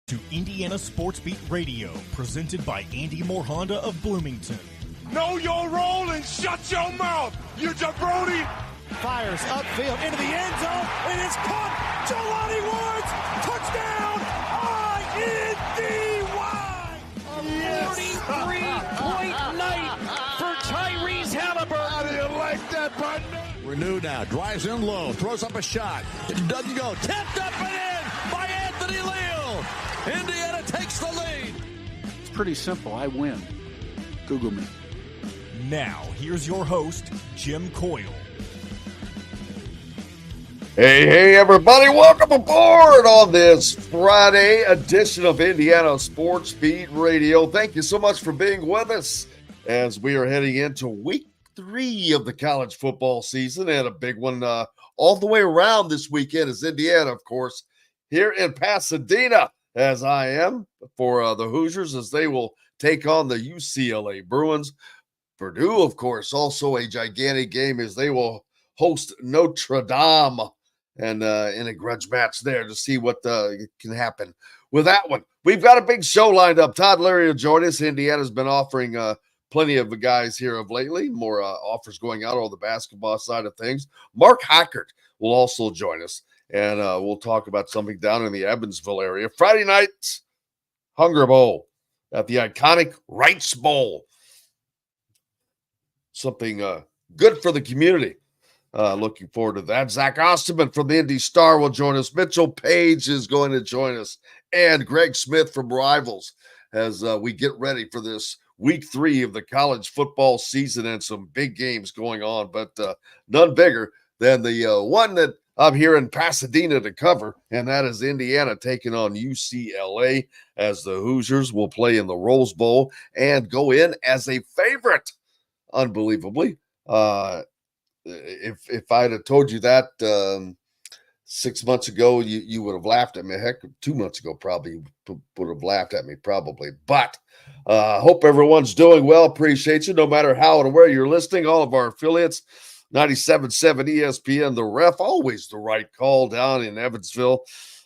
To Indiana Sports Beat Radio, presented by Andy Moore Honda of Bloomington. Know your role and shut your mouth, you jabroni! Fires upfield into the end zone, and it's caught! Jelani Woods! Touchdown! INDY! A 43-point night for Tyrese Halliburton! How do you like that, partner? Renew now, drives in low, throws up a shot. It doesn't go. Tipped up and in by Anthony Leal! Indiana takes the lead. It's pretty simple. I win. Google me. Now, here's your host, Jim Coyle. Hey, everybody. Welcome aboard on this Friday edition of Indiana Sports Beat Radio. Thank you so much for being with us as we are heading into week 3 of the college football season, and a big one all the way around this weekend is Indiana, of course, here in Pasadena, as I am for the Hoosiers, as they will take on the UCLA Bruins. Purdue, of course, also a gigantic game as they will host Notre Dame, and in a grudge match there to see what can happen with that one. We've got a big show lined up. Todd Leary will join us. Indiana's been offering plenty of the guys here of lately. More offers going out on the basketball side of things. Mark Hackert will also join us, and we'll talk about something down in the Evansville area. Friday night Hunger Bowl at the iconic Wrights Bowl. Something good for the community. Looking forward to that. Zach Osterman from the Indy Star will join us. Mitchell Paige is going to join us. And Greg Smith from Rivals as we get ready for this week 3 of the college football season, and some big games going on, but none bigger than the one that I'm here in Pasadena to cover, and that is Indiana taking on UCLA, as the Hoosiers will play in the Rose Bowl and go in as a favorite. Unbelievably. If I'd have told you that 6 months ago, you would have laughed at me. Heck, 2 months ago probably would have laughed at me probably. But hope everyone's doing well. Appreciate you, no matter how and where you're listening. All of our affiliates, 97.7 ESPN, The Ref, always the right call down in Evansville,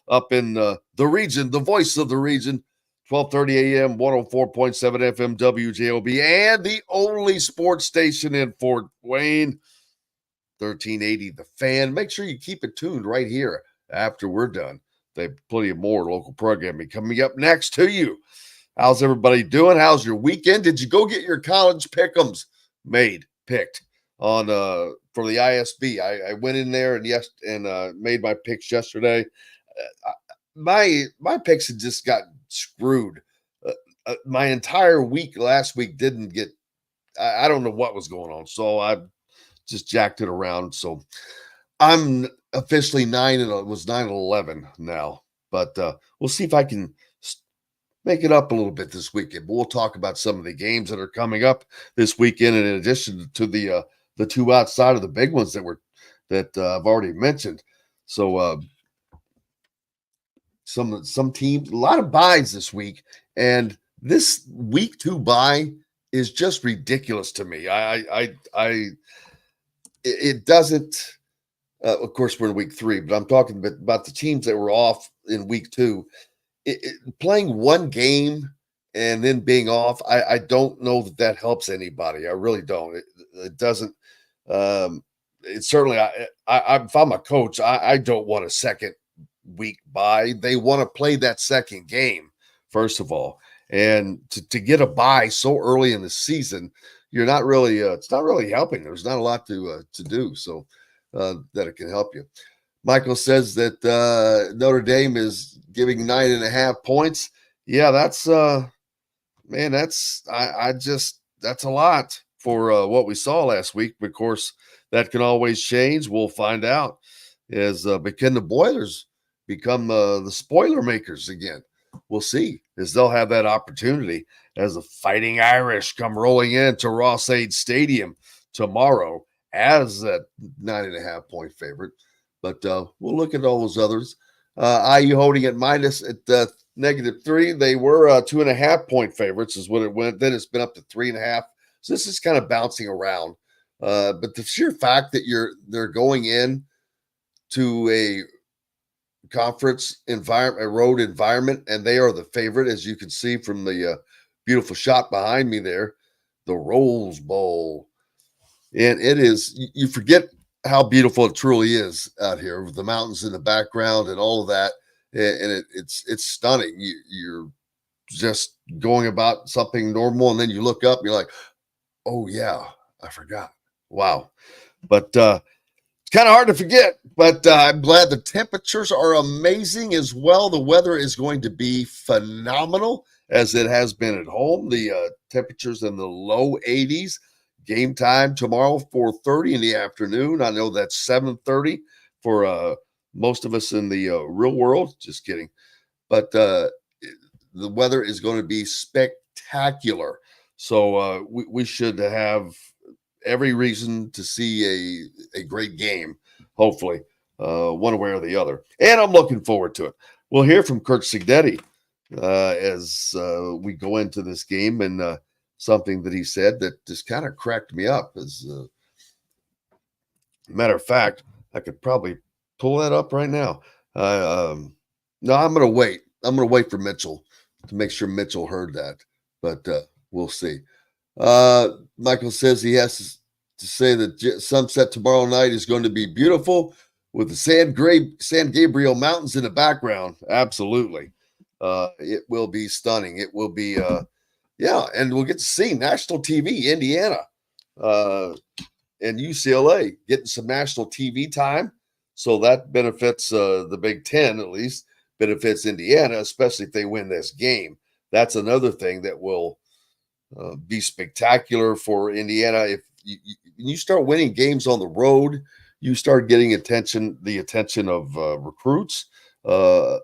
up in the region, the voice of the region. 12:30 a.m., 104.7 FM WJOB, and the only sports station in Fort Wayne, 1380 The Fan. Make sure you keep it tuned right here after we're done. They have plenty of more local programming coming up next to you. How's everybody doing? How's your weekend? Did you go get your college pick'ems picked on for the ISB? I went in there and made my picks yesterday. My picks had just got screwed. My entire week last week didn't get. I don't know what was going on, so I just jacked it around. So I'm officially 9-11 now, but we'll see if I can make it up a little bit this weekend. But we'll talk about some of the games that are coming up this weekend, in addition to the 2 outside of the big ones that I've already mentioned. So some teams, a lot of buys this week, and this week 2 buy is just ridiculous to me. It doesn't. Of course, we're in week 3, but I'm talking about the teams that were off in week 2. Playing one game and then being off, I don't know that helps anybody. I really don't. It doesn't. It certainly. If I'm a coach, I don't want a second week bye. They want to play that second game first of all, and to get a bye so early in the season, you're not really. It's not really helping. There's not a lot to do. So. That it can help you. Michael says that Notre Dame is giving 9.5 points. Yeah, that's man, that's that's a lot for what we saw last week. Of course, that can always change. We'll find out as can the Boilers become the spoiler makers again. We'll see, as they'll have that opportunity as the Fighting Irish come rolling into Ross-Ade Stadium tomorrow as that 9.5 point favorite. But we'll look at all those others. IU holding at minus at -3. They were 2.5 point favorites is what it went. Then it's been up to 3.5. So this is kind of bouncing around. But the sheer fact that they're going in to a conference environment, a road environment, and they are the favorite, as you can see from the beautiful shot behind me there, the Rose Bowl. And it is, you forget how beautiful it truly is out here with the mountains in the background and all of that. And it's stunning. You're just going about something normal, and then you look up and you're like, oh yeah, I forgot. Wow. But it's kind of hard to forget, but I'm glad the temperatures are amazing as well. The weather is going to be phenomenal, as it has been at home. The temperatures in the low 80s. Game time tomorrow, 4:30 in the afternoon. I know that's 7:30 for most of us in the real world. Just kidding. But the weather is going to be spectacular. So we should have every reason to see a great game, hopefully, one way or the other. And I'm looking forward to it. We'll hear from Kurt Signetti as we go into this game, and something that he said that just kind of cracked me up. As a matter of fact, I could probably pull that up right now. No, I'm going to wait. I'm going to wait for Mitchell to make sure Mitchell heard that, but we'll see. Michael says he has to say that sunset tomorrow night is going to be beautiful with the San Gabriel Mountains in the background. Absolutely. It will be stunning. It will be, yeah, and we'll get to see national TV, Indiana and UCLA getting some national TV time. So that benefits the Big Ten, at least, benefits Indiana, especially if they win this game. That's another thing that will be spectacular for Indiana. If you start winning games on the road, you start getting the attention of recruits of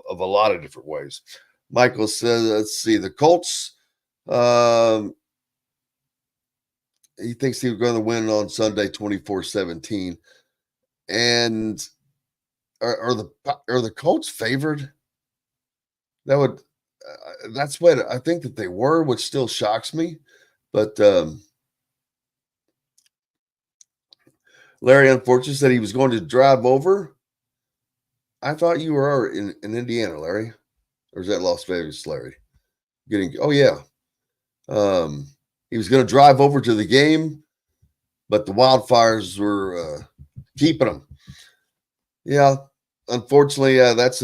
a lot of different ways. Michael says, let's see, the Colts, he thinks he's going to win on Sunday 24-17. And are the Colts favored? That would that's what I think that they were, which still shocks me. But Larry, unfortunately, said he was going to drive over. I thought you were in Indiana, Larry. Or is that Las Vegas, Larry? Oh, yeah. He was going to drive over to the game, but the wildfires were keeping him. Yeah, unfortunately, that's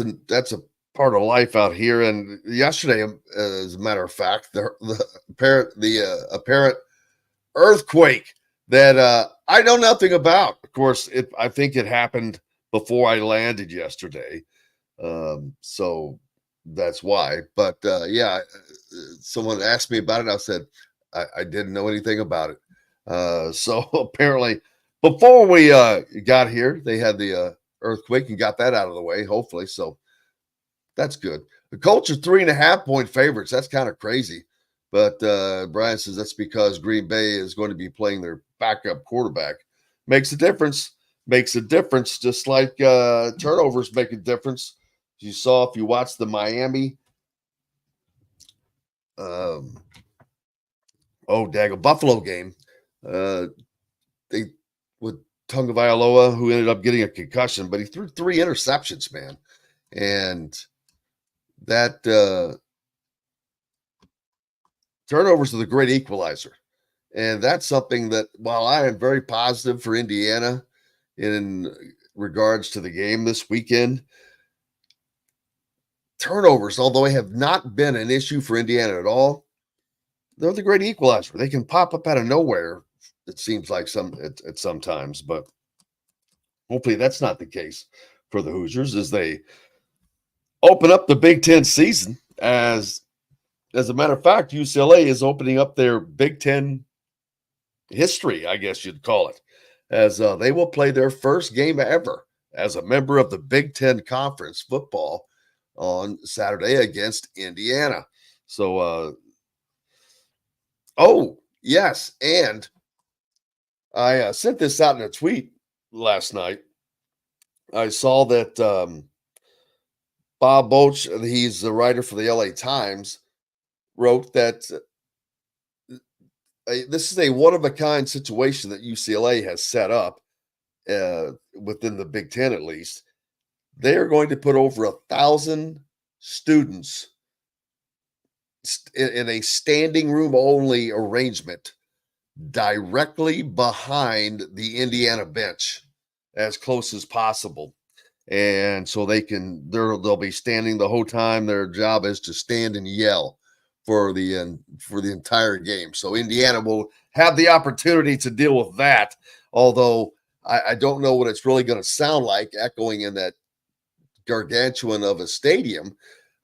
a part of life out here. And yesterday, as a matter of fact, the apparent earthquake that I know nothing about. Of course, I think it happened before I landed yesterday, so that's why. But yeah, someone asked me about it. I said I didn't know anything about it. So apparently, before we got here, they had the earthquake and got that out of the way. Hopefully, so that's good. The Colts are 3.5-point favorites. That's kind of crazy. But Brian says that's because Green Bay is going to be playing their backup quarterback. Makes a difference. Makes a difference, just like turnovers make a difference. You saw if you watched the Miami, Buffalo game, they with Tagovailoa, who ended up getting a concussion, but he threw 3 interceptions, man. And that turnovers are the great equalizer. And that's something that, while I am very positive for Indiana in regards to the game this weekend, turnovers, although they have not been an issue for Indiana at all, they're the great equalizer. They can pop up out of nowhere, it seems like at sometimes, but hopefully that's not the case for the Hoosiers as they open up the Big Ten season. As a matter of fact, UCLA is opening up their Big Ten history, I guess you'd call it, as they will play their first game ever as a member of the Big Ten Conference football on Saturday against Indiana. So, oh, yes, and I sent this out in a tweet last night. I saw that Bob Boach, he's the writer for the LA Times, wrote that this is a one-of-a-kind situation that UCLA has set up within the Big Ten, at least. They are going to put over 1,000 students in a standing room only arrangement directly behind the Indiana bench, as close as possible. And so they'll be standing the whole time. Their job is to stand and yell for the entire game. So Indiana will have the opportunity to deal with that. Although I don't know what it's really going to sound like echoing in that gargantuan of a stadium.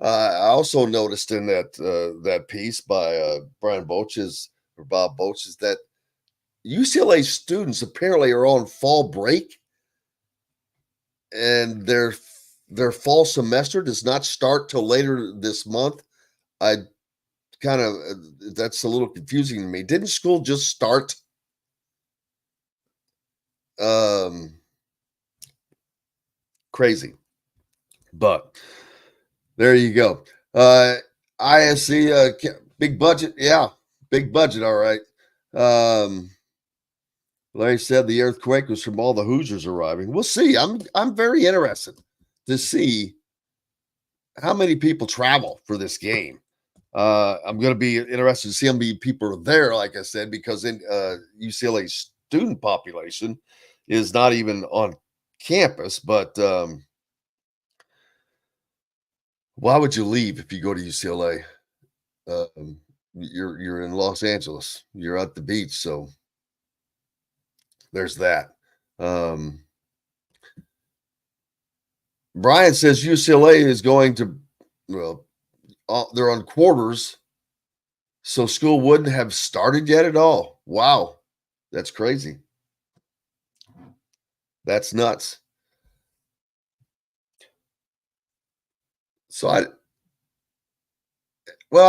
I also noticed in that piece by Bob Boach is that UCLA students apparently are on fall break, and their fall semester does not start till later this month. That's a little confusing to me. Didn't school just start? Crazy, but there you go. ISC, big budget. Yeah, big budget. All right. Larry said the earthquake was from all the Hoosiers arriving. We'll see. I'm very interested to see how many people travel for this game. I'm going to be interested to see how many people are there, like I said, because in UCLA's student population is not even on campus. But why would you leave if you go to UCLA? You're in Los Angeles. You're at the beach, so there's that. Brian says UCLA is going to, they're on quarters, so school wouldn't have started yet at all. Wow, that's crazy. That's nuts. So I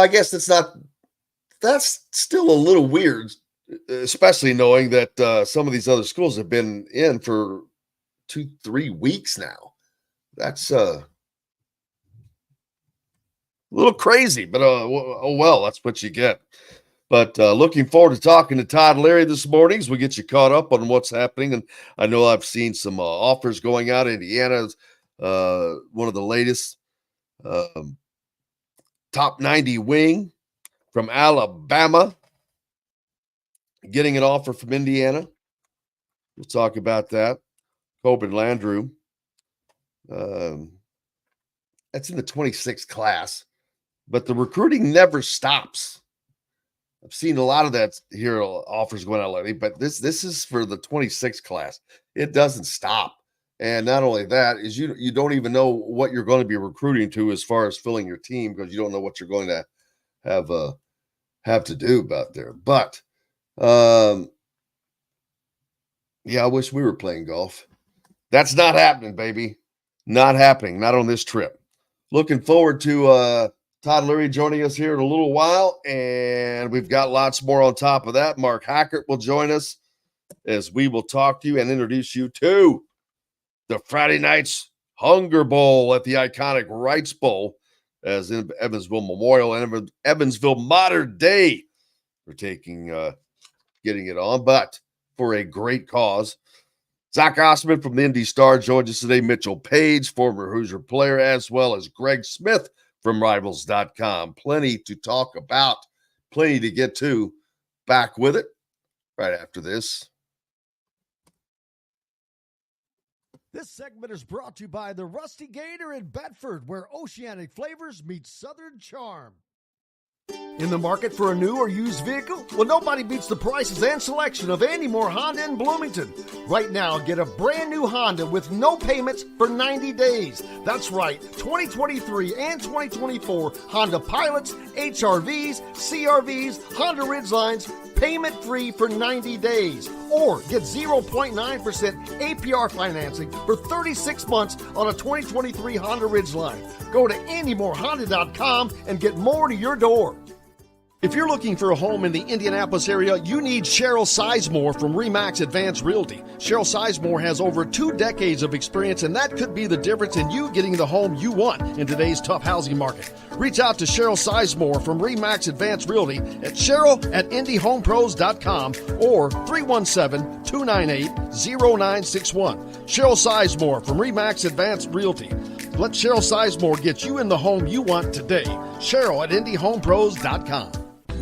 guess that's still a little weird, especially knowing that some of these other schools have been in for 2-3 weeks now. That's a little crazy, but oh well, that's what you get. But looking forward to talking to Todd Leary this morning as we get you caught up on what's happening. And I know I've seen some offers going out. Indiana's one of the latest top 90 wing from Alabama getting an offer from Indiana. We'll talk about that. Coben Landrew. That's in the 26th class, but the recruiting never stops. I've seen a lot of that here, offers going out lately, but this is for the 26th class. It doesn't stop. And not only that, is you don't even know what you're going to be recruiting to as far as filling your team, because you don't know what you're going to have to do about there. But yeah, I wish we were playing golf. That's not happening, baby. Not happening. Not on this trip. Looking forward to Todd Leary joining us here in a little while, and we've got lots more on top of that. Mark Hackert will join us as we will talk to you and introduce you to the Friday night's Hunger Bowl at the iconic Wrights Bowl, as in Evansville Memorial and Evansville Modern Day. We're getting it on, but for a great cause. Zach Osterman from the Indy Star joins us today. Mitchell Paige, former Hoosier player, as well as Greg Smith from Rivals.com. Plenty to talk about, plenty to get to. Back with it right after this. This segment is brought to you by the Rusty Gator in Bedford, where oceanic flavors meet southern charm. In the market for a new or used vehicle? Well, nobody beats the prices and selection of Andy Moore Honda in Bloomington. Right now, get a brand new Honda with no payments for 90 days. That's right, 2023 and 2024 Honda Pilots, HRVs, CRVs, Honda Ridgelines, payment-free for 90 days. Or get 0.9% APR financing for 36 months on a 2023 Honda Ridgeline. Go to AndyMooreHonda.com and get more to your door. If you're looking for a home in the Indianapolis area, you need Cheryl Sizemore from RE/MAX Advanced Realty. Cheryl Sizemore has over 2 decades of experience, and that could be the difference in you getting the home you want in today's tough housing market. Reach out to Cheryl Sizemore from RE/MAX Advanced Realty at Cheryl@IndyHomePros.com or 317-298-0961. Cheryl Sizemore from Remax Advanced Realty. Let Cheryl Sizemore get you in the home you want today. Cheryl at IndyHomePros.com.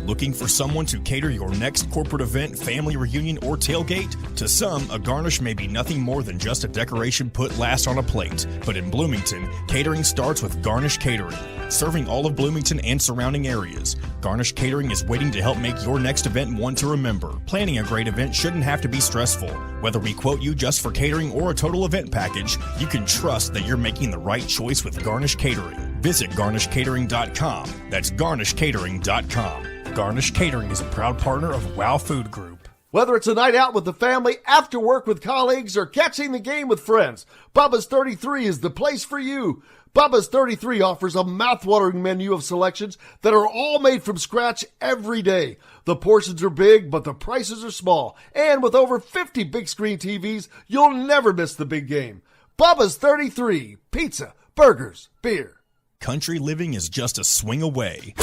Looking for someone to cater your next corporate event, family reunion, or tailgate? To some, a garnish may be nothing more than just a decoration put last on a plate. But in Bloomington, catering starts with Garnish Catering. Serving all of Bloomington and surrounding areas, Garnish Catering is waiting to help make your next event one to remember. Planning a great event shouldn't have to be stressful. Whether we quote you just for catering or a total event package, you can trust that you're making the right choice with Garnish Catering. Visit garnishcatering.com. That's garnishcatering.com. Garnish Catering is a proud partner of WOW Food Group. Whether it's a night out with the family, after work with colleagues, or catching the game with friends, Bubba's 33 is the place for you. Bubba's 33 offers a mouthwatering menu of selections that are all made from scratch every day. The portions are big, but the prices are small. And with over 50 big screen TVs, you'll never miss the big game. Bubba's 33. Pizza, burgers, beer. Country living is just a swing away.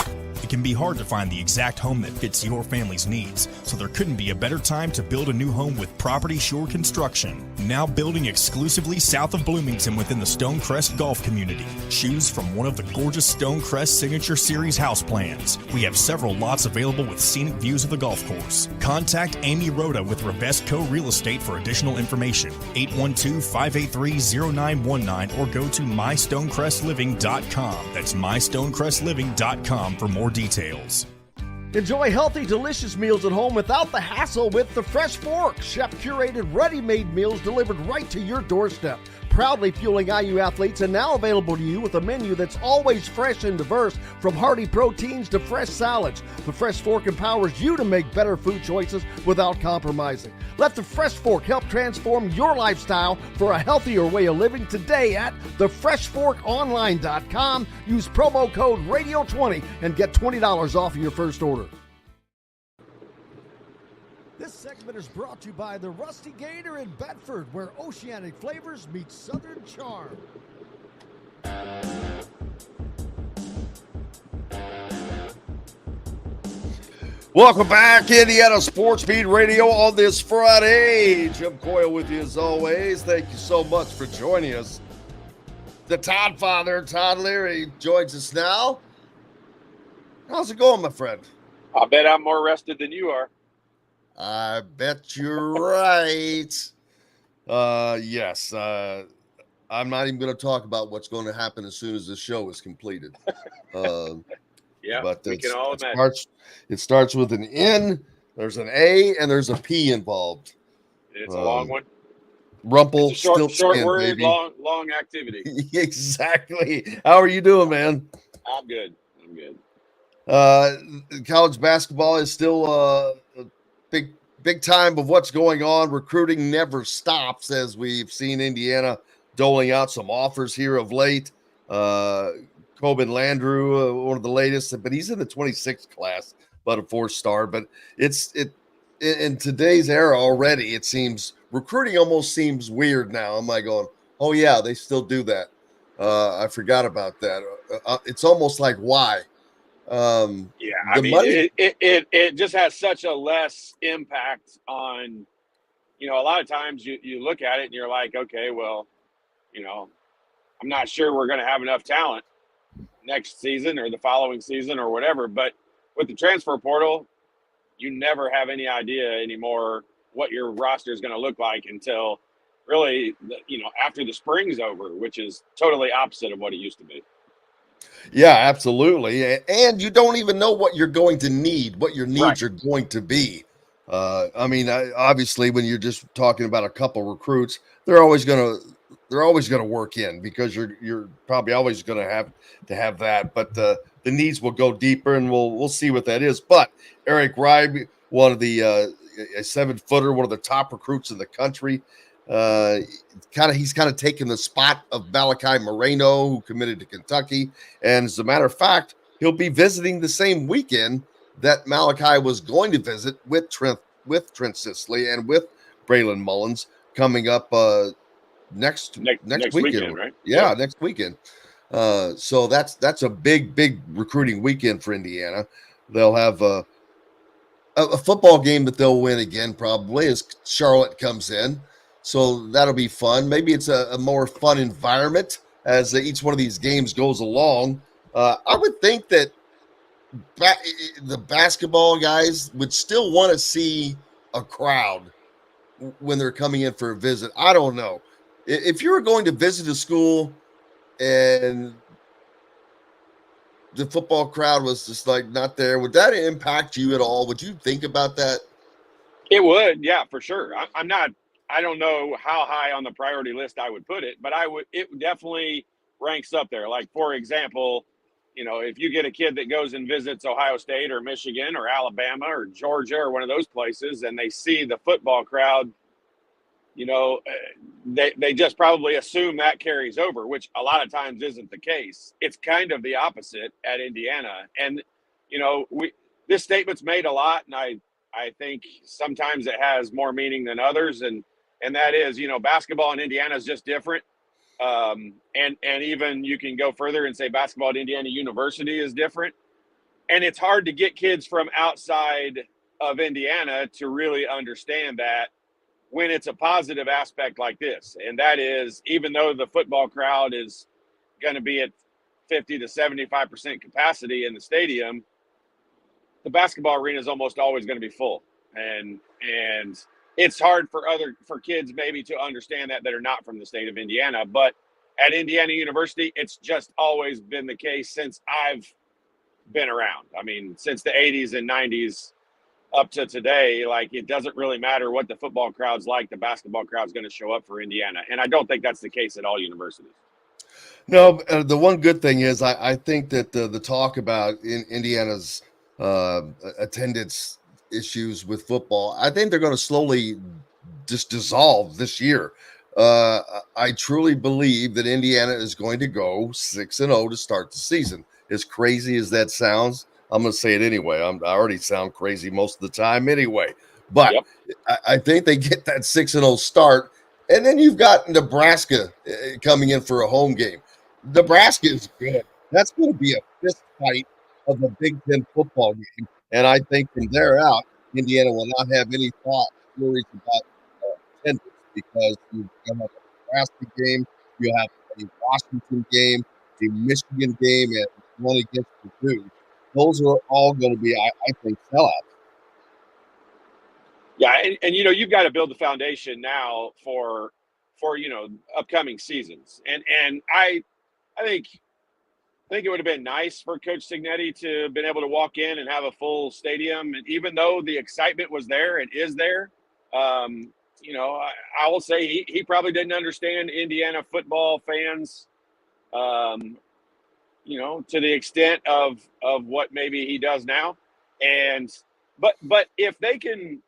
It can be hard to find the exact home that fits your family's needs, so there couldn't be a better time to build a new home with Property Shore Construction. Now building exclusively south of Bloomington within the Stonecrest Golf Community. Choose from one of the gorgeous Stonecrest Signature Series house plans. We have several lots available with scenic views of the golf course. Contact Amy Rhoda with Revesco Real Estate for additional information. 812-583-0919 or go to mystonecrestliving.com. That's mystonecrestliving.com for more details. Enjoy healthy, delicious meals at home without the hassle with the Fresh Fork. Chef-curated, ready-made meals delivered right to your doorstep. Proudly fueling IU athletes and now available to you with a menu that's always fresh and diverse, from hearty proteins to fresh salads. The Fresh Fork empowers you to make better food choices without compromising. Let the Fresh Fork help transform your lifestyle for a healthier way of living today at thefreshforkonline.com. Use promo code RADIO20 and get $20 off your first order. This segment is brought to you by the Rusty Gator in Bedford, where oceanic flavors meet southern charm. Welcome back, Indiana Sports Beat Radio on this Friday. Jim Coyle with you as always. Thank you so much for joining us. The Todd father, Todd Leary, joins us now. How's it going, my friend? I bet I'm more rested than you are. I bet you're right. Yes. I'm not even going to talk about what's going to happen as soon as the show is completed. Yeah, but we can all imagine. It starts with an N, there's an A, and there's a P involved. It's a long one. Rumple, it's a short skin, word, baby. long activity. Exactly. How are you doing, man? I'm good. College basketball is still big time of what's going on. Recruiting never stops, as we've seen Indiana doling out some offers here of late. Coben Landrew, one of the latest, but he's in the 26th class, but a 4-star. But it's in today's era already, it seems recruiting almost seems weird now. I'm like going, oh yeah, they still do that. I forgot about that. It's almost like, why? I mean, it just has such a less impact on, a lot of times you look at it and you're like, okay, well, I'm not sure we're going to have enough talent next season or the following season or whatever. But with the transfer portal, you never have any idea anymore what your roster is going to look like until really, after the spring's over, which is totally opposite of what it used to be. Yeah, absolutely. And you don't even know what you're going to need, what your needs are going to be. Obviously, when you're just talking about a couple recruits, they're always going to work in, because you're probably always going to have that. But the needs will go deeper, and we'll see what that is. But Eric Ribe, one of the a 7-footer, one of the top recruits in the country. He's kind of taken the spot of Malachi Moreno, who committed to Kentucky. And as a matter of fact, he'll be visiting the same weekend that Malachi was going to visit with Trent Sisley and with Braylon Mullins coming up next weekend, right? Yeah, next weekend. So that's a big recruiting weekend for Indiana. They'll have a football game that they'll win again, probably, as Charlotte comes in. So that'll be fun. Maybe it's a more fun environment as each one of these games goes along. I would think that the basketball guys would still want to see a crowd when they're coming in for a visit. I don't know. If you were going to visit a school and the football crowd was just like not there, would that impact you at all? Would you think about that? It would, yeah, for sure. I don't know how high on the priority list I would put it, but it definitely ranks up there. Like, for example, if you get a kid that goes and visits Ohio State or Michigan or Alabama or Georgia or one of those places, and they see the football crowd, they just probably assume that carries over, which a lot of times isn't the case. It's kind of the opposite at Indiana. And, this statement's made a lot, and I think sometimes it has more meaning than others. And that is, basketball in Indiana is just different. And even you can go further and say basketball at Indiana University is different. And it's hard to get kids from outside of Indiana to really understand that when it's a positive aspect like this. And that is, even though the football crowd is going to be at 50 to 75% capacity in the stadium, the basketball arena is almost always going to be full. And it's hard for kids maybe to understand that are not from the state of Indiana. But at Indiana University, it's just always been the case since I've been around. I mean, since the 80s and 90s up to today, like, it doesn't really matter what the football crowd's like, the basketball crowd's going to show up for Indiana. And I don't think that's the case at all universities. No, the one good thing is I think that the talk about Indiana's attendance issues with football, I think they're going to slowly just dissolve this year. I truly believe that Indiana is going to go 6-0 to start the season. As crazy as that sounds, I'm going to say it anyway. I already sound crazy most of the time anyway. But yep. I think they get that 6-0 start, and then you've got Nebraska coming in for a home game. Nebraska is good. That's going to be a fist fight of a Big Ten football game. And I think from there out, Indiana will not have any worries about attendance, because you have a Nebraska game, you have a Washington game, a Michigan game, and one against Purdue. Those are all going to be, I think, sellouts. Yeah, and you've got to build the foundation now for upcoming seasons. And I think it would have been nice for Coach Signetti to have been able to walk in and have a full stadium. And even though the excitement was there and is there, I will say he probably didn't understand Indiana football fans, to the extent of what maybe he does now. But if they can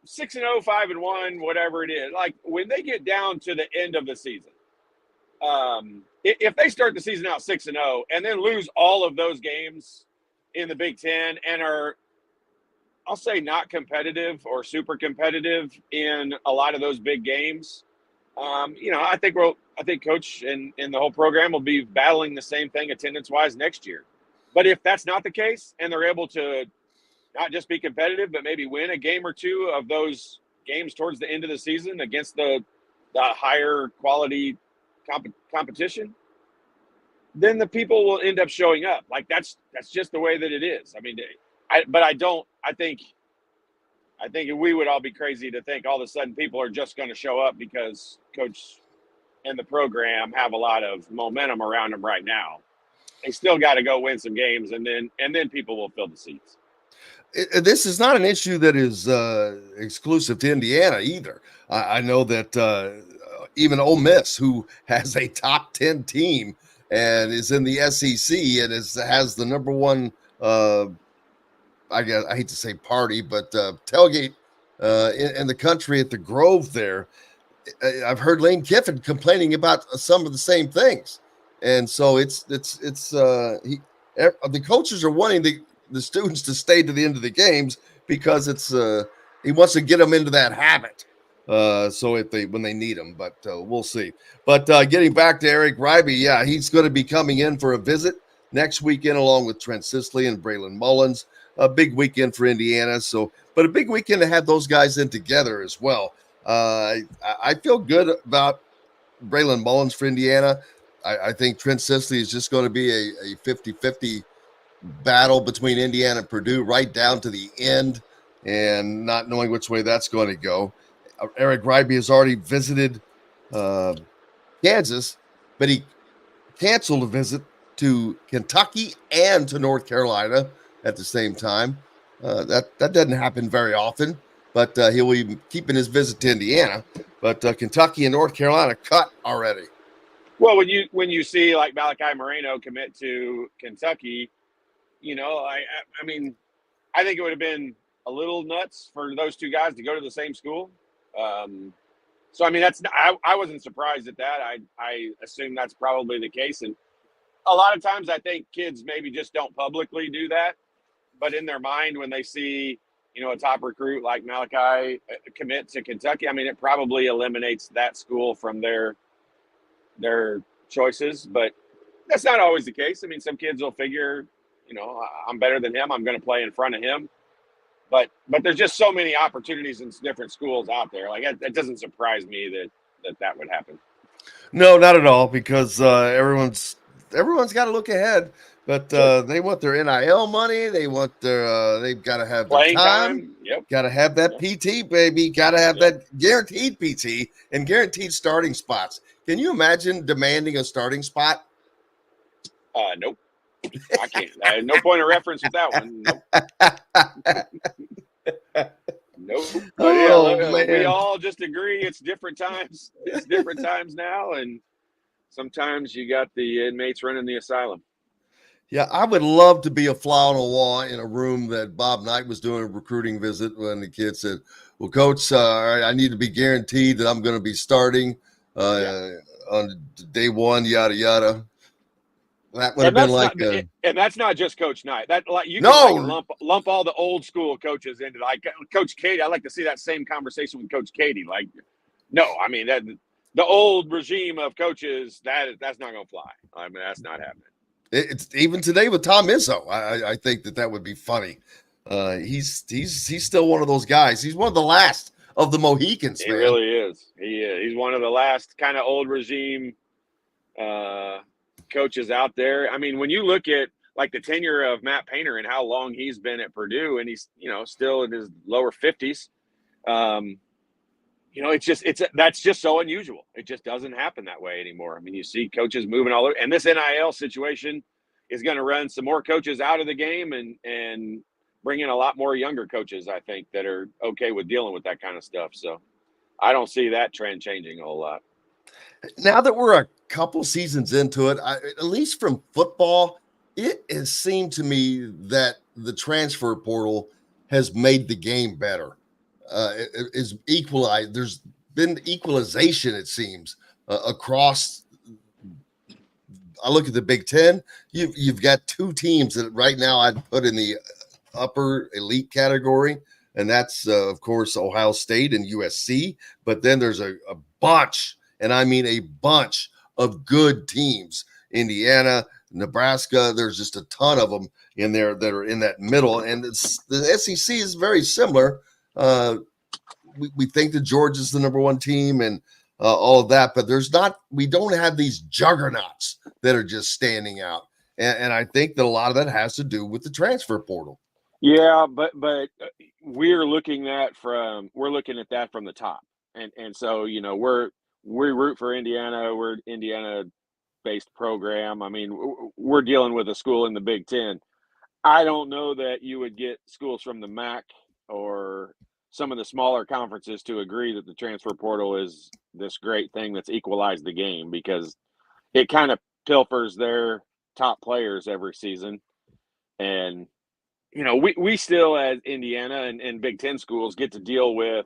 6-0, 5-1, whatever it is, like when they get down to the end of the season, if they start the season out 6-0 and then lose all of those games in the Big Ten and are, I'll say, not competitive or super competitive in a lot of those big games, I think Coach and the whole program will be battling the same thing attendance-wise next year. But if that's not the case and they're able to not just be competitive, but maybe win a game or two of those games towards the end of the season against the higher quality competition, then the people will end up showing up. Like, that's just the way that it is. I mean, I think we would all be crazy to think all of a sudden people are just going to show up because Coach and the program have a lot of momentum around them right now. They still got to go win some games, and then people will fill the seats. This is not an issue that is exclusive to Indiana either. I know that even Ole Miss, who has a top 10 team and is in the SEC and has the number one, I hate to say party, but tailgate in the country at the Grove there. I've heard Lane Kiffin complaining about some of the same things. And so the coaches are wanting the students to stay to the end of the games because he wants to get them into that habit. So when they need them, but we'll see. But getting back to Eric Ryby, yeah, he's going to be coming in for a visit next weekend along with Trent Sisley and Braylon Mullins. A big weekend for Indiana. But a big weekend to have those guys in together as well. I feel good about Braylon Mullins for Indiana. I think Trent Sisley is just going to be a 50-50 battle between Indiana and Purdue right down to the end, and not knowing which way that's going to go. Eric Ribey has already visited Kansas, but he canceled a visit to Kentucky and to North Carolina at the same time. That doesn't happen very often, but he'll be keeping his visit to Indiana. But Kentucky and North Carolina cut already. Well, when you see like Malachi Moreno commit to Kentucky, I mean, I think it would have been a little nuts for those two guys to go to the same school. So I mean, I wasn't surprised at that. I assume that's probably the case, and a lot of times I think kids maybe just don't publicly do that, but in their mind when they see a top recruit like Malachi commit to Kentucky, I mean, it probably eliminates that school from their choices, but that's not always the case. I mean, some kids will figure, I'm better than him, I'm going to play in front of him. But there's just so many opportunities in different schools out there. Like, it doesn't surprise me that would happen. No, not at all, because everyone's got to look ahead. But they want their NIL money. They want their they've got to have playing time. Yep. Got to have that PT, baby. Got to have that guaranteed PT and guaranteed starting spots. Can you imagine demanding a starting spot? Nope. I can't. I had no point of reference with that one. Nope. Nope. But we all just agree it's different times. It's different times now, and sometimes you got the inmates running the asylum. Yeah, I would love to be a fly on the wall in a room that Bob Knight was doing a recruiting visit when the kid said, well, Coach, I need to be guaranteed that I'm going to be starting on day one, yada, yada. That would have been like and that's not just Coach Knight. That you can lump all the old school coaches into like Coach Katie. I'd like to see that same conversation with Coach Katie. Like, no, I mean that the old regime of coaches that's not going to fly. I mean, that's not happening. It's even today with Tom Izzo. I think that would be funny. He's still one of those guys. He's one of the last of the Mohicans. He really is. He is. He's one of the last kind of old regime coaches out there. I mean, when you look at like the tenure of Matt Painter and how long he's been at Purdue, and he's still in his lower 50s. That's just so unusual. It just doesn't happen that way anymore. I mean, you see coaches moving all over, and this NIL situation is going to run some more coaches out of the game and bring in a lot more younger coaches, I think, that are okay with dealing with that kind of stuff. So I don't see that trend changing a whole lot. Now that we're a couple seasons into it, at least from football, it has seemed to me that the transfer portal has made the game better. Is equalized. There's been equalization, it seems, across. I look at the Big Ten. You've got two teams that right now I'd put in the upper elite category, and that's of course Ohio State and USC. But then there's a bunch, and I mean a bunch of good teams. Indiana, Nebraska. There's just a ton of them in there that are in that middle, and the SEC is very similar. We think that Georgia's the number one team and all of that, but we don't have these juggernauts that are just standing out. And I think that a lot of that has to do with the transfer portal. Yeah, but we're looking at that from the top. And so, we root for Indiana. We're an Indiana-based program. I mean, we're dealing with a school in the Big Ten. I don't know that you would get schools from the MAC or some of the smaller conferences to agree that the transfer portal is this great thing that's equalized the game, because it kind of pilfers their top players every season. And, we still as Indiana and Big Ten schools get to deal with,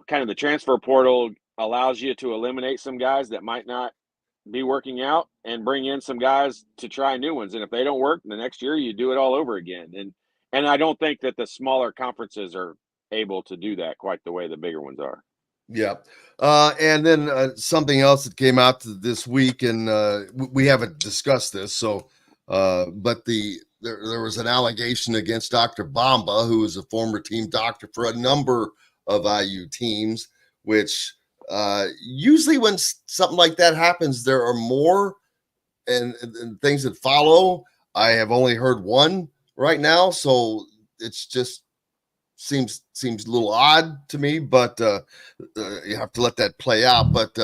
kind of the transfer portal allows you to eliminate some guys that might not be working out and bring in some guys to try new ones. And if they don't work, the next year you do it all over again. And I don't think that the smaller conferences are able to do that quite the way the bigger ones are. Yeah. And then something else that came out this week, and we haven't discussed this. So, but there was an allegation against Dr. Bamba, who is a former team doctor for a number of IU teams, which usually when something like that happens, there are more and things that follow. I have only heard one right now, so it's just seems a little odd to me, but you have to let that play out. But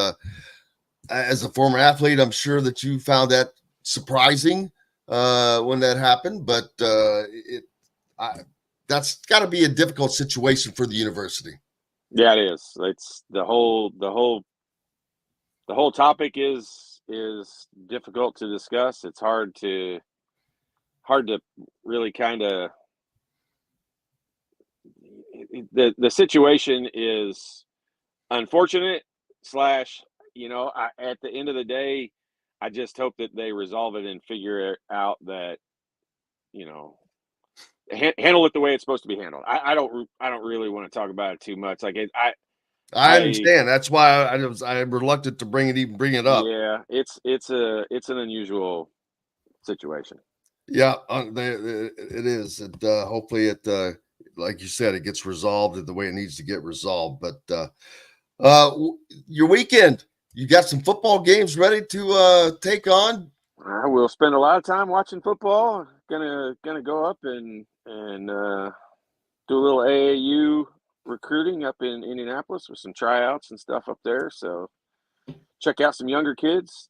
as a former athlete, I'm sure that you found that surprising when that happened, but that's got to be a difficult situation for the university. Yeah, it is. It's the whole topic is difficult to discuss. It's hard to really kind of the situation is unfortunate slash, at the end of the day, I just hope that they resolve it and figure out that, handle it the way it's supposed to be handled. I don't really want to talk about it too much. Like I understand. That's why I'm reluctant to bring it up. Yeah, it's an unusual situation. Yeah, it is. Hopefully it like you said, it gets resolved the way it needs to get resolved. But your weekend, you got some football games ready to take on? I will spend a lot of time watching football. Gonna go up and do a little AAU recruiting up in Indianapolis with some tryouts and stuff up there. So check out some younger kids.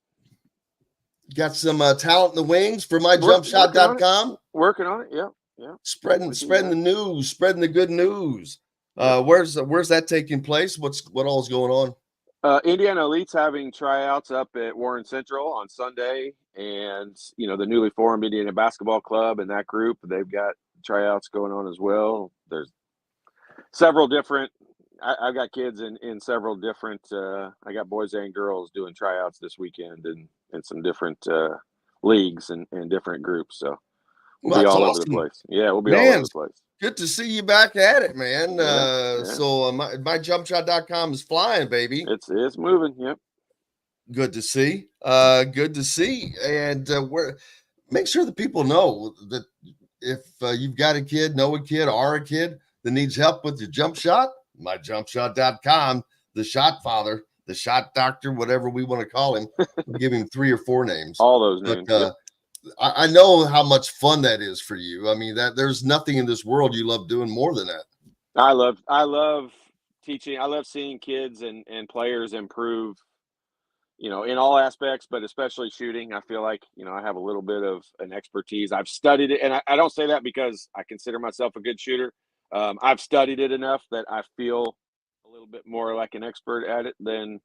Got some talent in the wings for myjumpshot.com. Working on it. Yeah. Spreading the news, spreading the good news. Where's that taking place? What all is going on? Indiana Elite's having tryouts up at Warren Central on Sunday, and the newly formed Indiana Basketball Club and that group, they've got tryouts going on as well. There's several different. I've got kids in several different. I got boys and girls doing tryouts this weekend in some different leagues and different groups. So we'll be all over the place. Yeah, we'll be all over the place. Good to see you back at it, man. Yeah. So myjumpshot.com is flying, baby. It's moving. Yep. Good to see. Good to see. And make sure that people know that if you've got a kid, know a kid, are a kid that needs help with your jump shot, myjumpshot.com, the shot father, the shot doctor, whatever we want to call him. We'll give him 3 or 4 names. All those names. But, I know how much fun that is for you. I mean, that there's nothing in this world you love doing more than that. I love teaching. I love seeing kids and players improve, in all aspects, but especially shooting. I feel like, I have a little bit of an expertise. I've studied it, and I don't say that because I consider myself a good shooter. I've studied it enough that I feel a little bit more like an expert at it than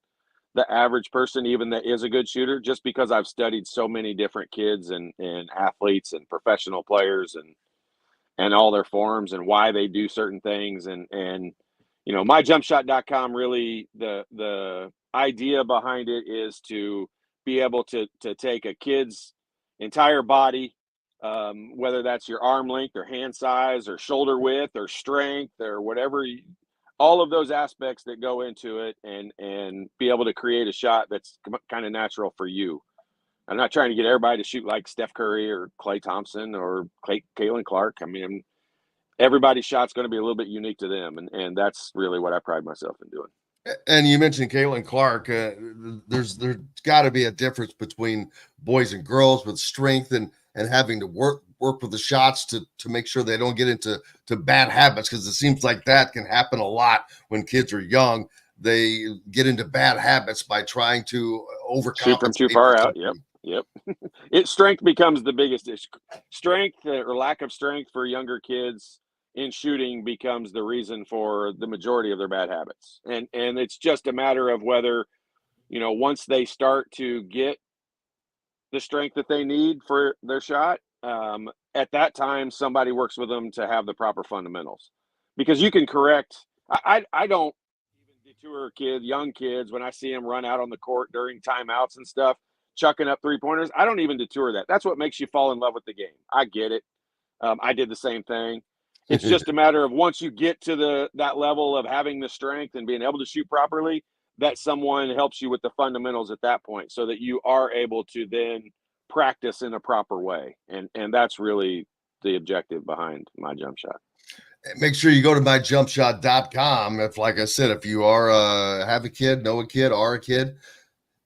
the average person, even that is a good shooter, just because I've studied so many different kids and athletes and professional players and all their forms and why they do certain things. And myjumpshot.com, really the idea behind it is to be able to take a kid's entire body, whether that's your arm length or hand size or shoulder width or strength or whatever, all of those aspects that go into it, and be able to create a shot that's kind of natural for you. I'm not trying to get everybody to shoot like Steph Curry or Klay Thompson or Caitlin Clark. I mean, everybody's shot's going to be a little bit unique to them, and that's really what I pride myself in doing. And you mentioned Caitlin Clark. There's got to be a difference between boys and girls with strength and having to work with the shots to make sure they don't get into bad habits, because it seems like that can happen a lot when kids are young. They get into bad habits by trying to overcompensate. Shoot from too far out. Yep. Strength becomes the biggest issue. Strength or lack of strength for younger kids in shooting becomes the reason for the majority of their bad habits. And it's just a matter of whether, once they start to get the strength that they need for their shot, at that time, somebody works with them to have the proper fundamentals, because you can correct. I don't even detour young kids when I see them run out on the court during timeouts and stuff, chucking up 3-pointers. I don't even detour that. That's what makes you fall in love with the game. I get it. I did the same thing. It's just a matter of once you get to that level of having the strength and being able to shoot properly, that someone helps you with the fundamentals at that point, so that you are able to then practice in a proper way. And that's really the objective behind my jump shot. Make sure you go to myjumpshot.com. If, like I said, if you are have a kid, know a kid, are a kid,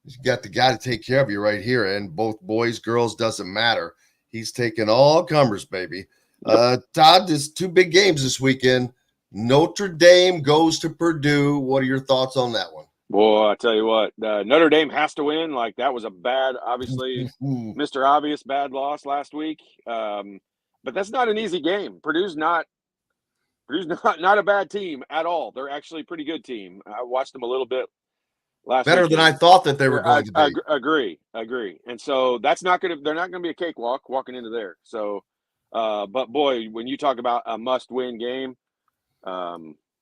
you got the guy to take care of you right here. And both boys, girls, doesn't matter. He's taking all comers, baby. Todd, there's 2 big games this weekend. Notre Dame goes to Purdue. What are your thoughts on that one? Boy, I tell you what, Notre Dame has to win. Like, that was a bad, obviously, Mr. Obvious bad loss last week. But that's not an easy game. Purdue's not a bad team at all. They're actually a pretty good team. I watched them a little bit last Better weekend. than I thought that they were going to be. Agree. And so they're not going to be a cakewalk walking into there. So, but boy, when you talk about a must-win game,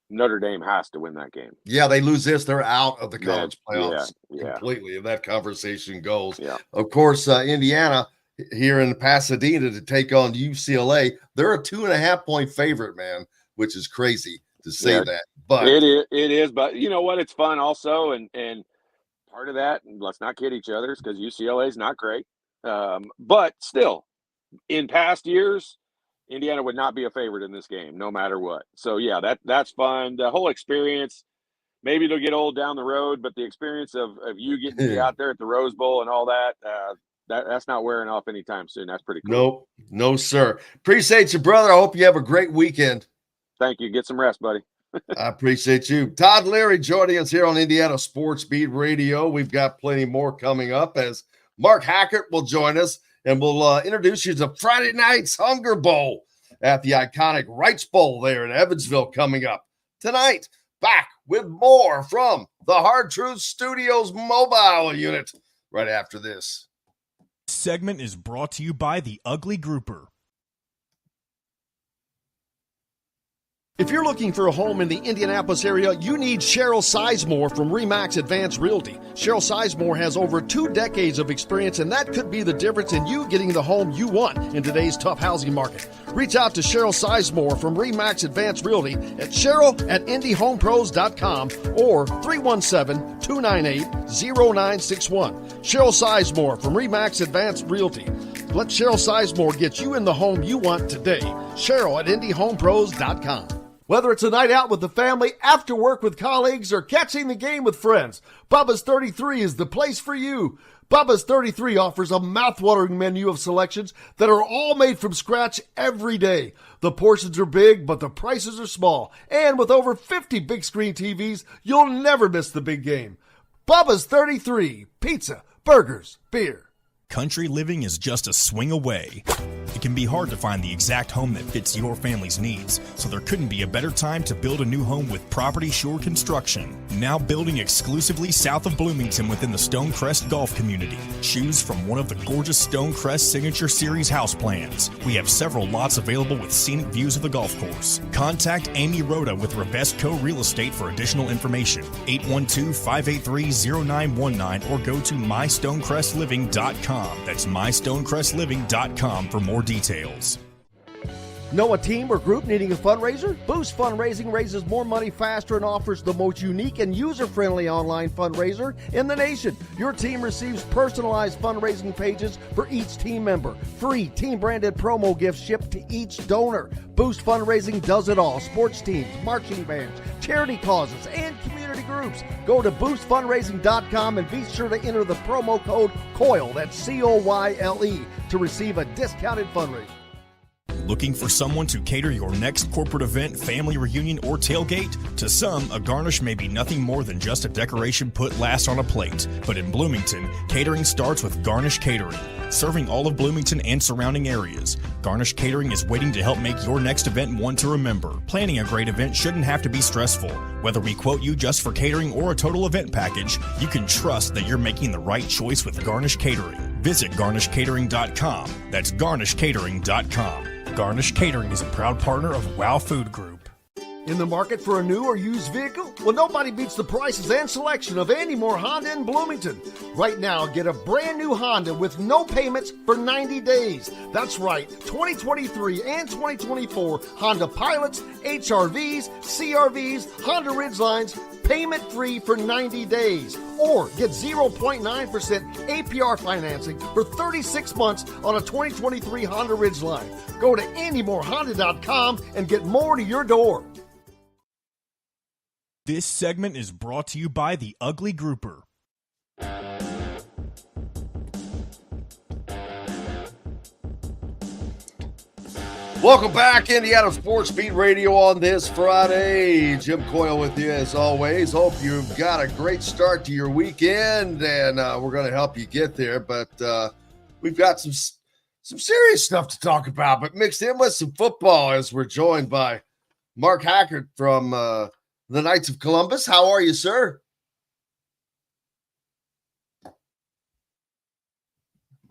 Notre Dame has to win that game. Yeah, they lose this, they're out of the college playoffs completely. If that conversation goes. Yeah. Of course, Indiana here in Pasadena to take on UCLA. They're a 2.5-point favorite, man, which is crazy to say that. But it is. But you know what? It's fun also, and part of that. And let's not kid each other, because UCLA is not great. But still, in past years, Indiana would not be a favorite in this game, no matter what. So yeah, that's fun. The whole experience. Maybe it'll get old down the road, but the experience of you getting to be out there at the Rose Bowl and all that. That's not wearing off anytime soon. That's pretty cool. Nope. No, sir. Appreciate you, brother. I hope you have a great weekend. Thank you. Get some rest, buddy. I appreciate you. Todd Leary joining us here on Indiana Sports Beat Radio. We've got plenty more coming up as Mark Hackett will join us, and we'll introduce you to Friday night's Hunger Bowl at the iconic Wrights Bowl there in Evansville coming up tonight. Back with more from the Hard Truth Studios mobile unit right after this. Segment is brought to you by the Ugly Grouper. If you're looking for a home in the Indianapolis area, you need Cheryl Sizemore from RE/MAX Advanced Realty. Cheryl Sizemore has over 2 decades of experience, and that could be the difference in you getting the home you want in today's tough housing market. Reach out to Cheryl Sizemore from RE/MAX Advanced Realty at cheryl@indyhomepros.com or 317-298-0961. Cheryl Sizemore from RE/MAX Advanced Realty. Let Cheryl Sizemore get you in the home you want today. Cheryl@indyhomepros.com. Whether it's a night out with the family, after work with colleagues, or catching the game with friends, Bubba's 33 is the place for you. Bubba's 33 offers a mouthwatering menu of selections that are all made from scratch every day. The portions are big, but the prices are small. And with over 50 big screen TVs, you'll never miss the big game. Bubba's 33. Pizza, burgers, beer. Country living is just a swing away. It can be hard to find the exact home that fits your family's needs, so there couldn't be a better time to build a new home with Property Shore Construction. Now building exclusively south of Bloomington within the Stonecrest Golf Community. Choose from one of the gorgeous Stonecrest Signature Series house plans. We have several lots available with scenic views of the golf course. Contact Amy Rhoda with Revesco Real Estate for additional information. 812-583-0919 or go to mystonecrestliving.com. That's mystonecrestliving.com for more details. Know a team or group needing a fundraiser? Boost Fundraising raises more money faster and offers the most unique and user-friendly online fundraiser in the nation. Your team receives personalized fundraising pages for each team member. Free team-branded promo gifts shipped to each donor. Boost Fundraising does it all. Sports teams, marching bands, charity causes, and community groups. Go to boostfundraising.com and be sure to enter the promo code COYLE, that's COYLE, to receive a discounted fundraiser. Looking for someone to cater your next corporate event, family reunion, or tailgate? To some, a garnish may be nothing more than just a decoration put last on a plate. But in Bloomington, catering starts with Garnish Catering. Serving all of Bloomington and surrounding areas, Garnish Catering is waiting to help make your next event one to remember. Planning a great event shouldn't have to be stressful. Whether we quote you just for catering or a total event package, you can trust that you're making the right choice with Garnish Catering. Visit garnishcatering.com. That's garnishcatering.com. Garnish Catering is a proud partner of WOW Food Group. In the market for a new or used vehicle? Well, nobody beats the prices and selection of Andy Moore Honda in Bloomington. Right now, get a brand new Honda with no payments for 90 days. That's right, 2023 and 2024 Honda Pilots, HRVs, CRVs, Honda Ridgelines, payment-free for 90 days. Or get 0.9% APR financing for 36 months on a 2023 Honda Ridgeline. Go to AndyMooreHonda.com and get more to your door. This segment is brought to you by the Ugly Grouper. Welcome back, Indiana Sports Beat Radio on this Friday. Jim Coyle with you as always. Hope you've got a great start to your weekend, and we're going to help you get there. But we've got some serious stuff to talk about, but mixed in with some football as we're joined by Mark Hackert from the Knights of Columbus. How are you, sir?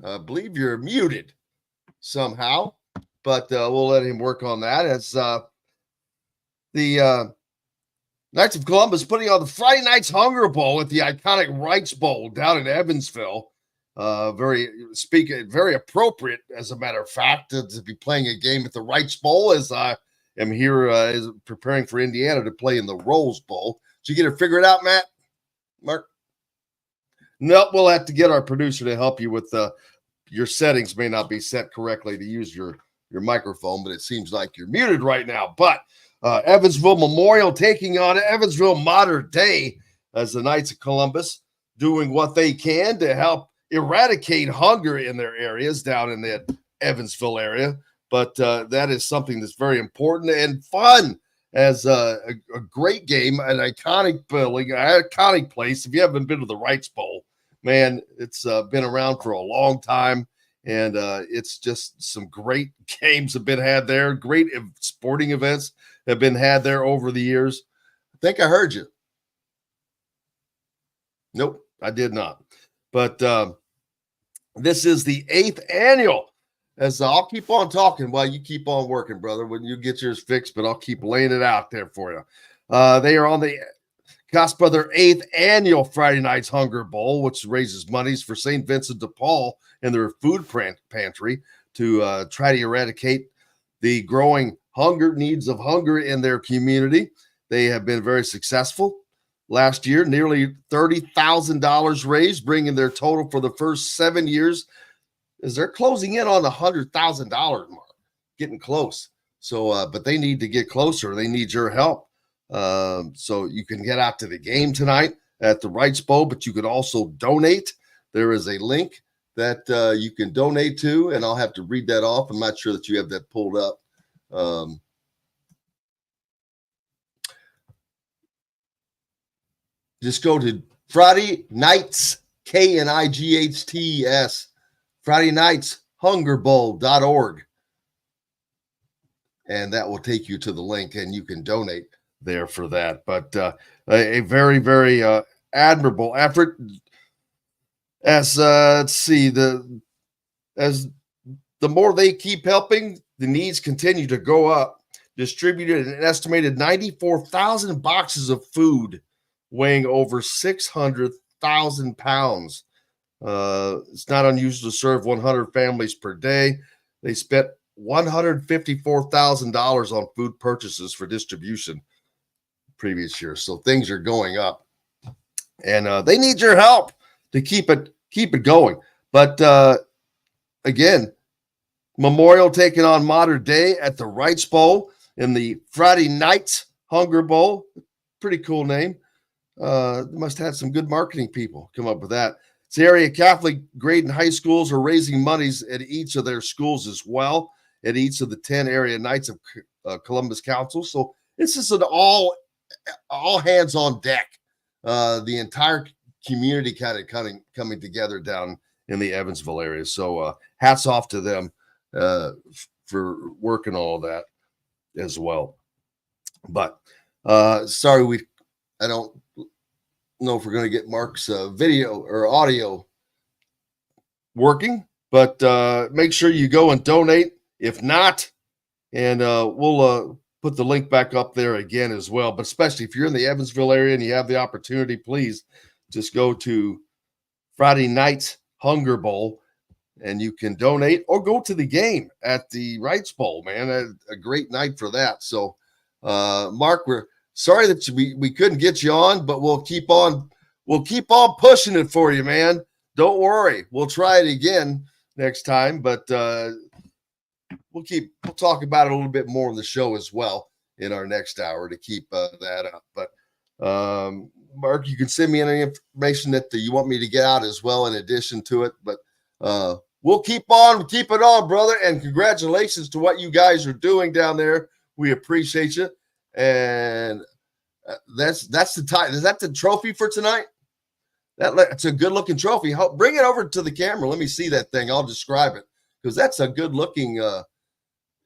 I believe you're muted somehow. But we'll let him work on that as the Knights of Columbus putting on the Friday Night's Hunger Bowl at the iconic Wrights Bowl down in Evansville. Very appropriate, as a matter of fact, to be playing a game at the Wrights Bowl as I am here preparing for Indiana to play in the Rose Bowl. Did you get it figured out, Matt? Mark? No, we'll have to get our producer to help you with your settings may not be set correctly to use your microphone, but it seems like you're muted right now. But Evansville Memorial taking on Evansville Modern Day as the Knights of Columbus doing what they can to help eradicate hunger in their areas down in the Evansville area. But that is something that's very important and fun as a great game, an iconic building, an iconic place. If you haven't been to the Wrights Bowl, man, it's been around for a long time. And it's just some great games have been had there. Great sporting events have been had there over the years. I think I heard you. Nope, I did not. But this is the 8th annual. As I'll keep on talking while you keep on working, brother, when you get yours fixed, but I'll keep laying it out there for you. They are on the cusp of their 8th annual Friday Night's Hunger Bowl, which raises monies for St. Vincent de Paul and their food pantry to try to eradicate the growing needs of hunger in their community. They have been very successful. Last year, nearly $30,000 raised, bringing their total for the first 7 years as they're closing in on the $100,000 mark, getting close. So, but they need to get closer. They need your help. So you can get out to the game tonight at the Wrights Bowl, but you can also donate. There is a link that you can donate to, and I'll have to read that off. I'm not sure that you have that pulled up. Just go to Friday Nights, KNIGHTS, Friday Nights Hungerbowl.org. And that will take you to the link, and you can donate there for that. But a very, very admirable effort. As let's see, as the more they keep helping, the needs continue to go up. Distributed an estimated 94,000 boxes of food weighing over 600,000 pounds. It's not unusual to serve 100 families per day. They spent $154,000 on food purchases for distribution previous year. So things are going up, and they need your help to keep it going. But again, Memorial taking on Modern Day at the Wrights Bowl in the Friday Night's Hunger Bowl. Pretty cool name. Must have had some good marketing people come up with that. It's the area Catholic grade and high schools are raising monies at each of their schools as well, at each of the 10 area Knights of Columbus councils. So this is an all hands on deck. The entire community kind of coming together down in the Evansville area. So hats off to them for working all that as well. But sorry, I don't know if we're going to get Mark's video or audio working, but make sure you go and donate. If not, and we'll put the link back up there again as well. But especially if you're in the Evansville area and you have the opportunity, please just go to Friday night's Hunger Bowl and you can donate or go to the game at the Wrights Bowl, man. A great night for that. So, Mark, we're sorry that we couldn't get you on, but we'll keep on pushing it for you, man. Don't worry. We'll try it again next time, but we'll talk about it a little bit more on the show as well in our next hour to keep that up. But Mark, you can send me any information that you want me to get out as well in addition to it. But we'll keep it on, brother. And congratulations to what you guys are doing down there. We appreciate you. And that's the time. Is that the trophy for tonight? It's a good looking trophy. Bring it over to the camera. Let me see that thing. I'll describe it because that's a good looking.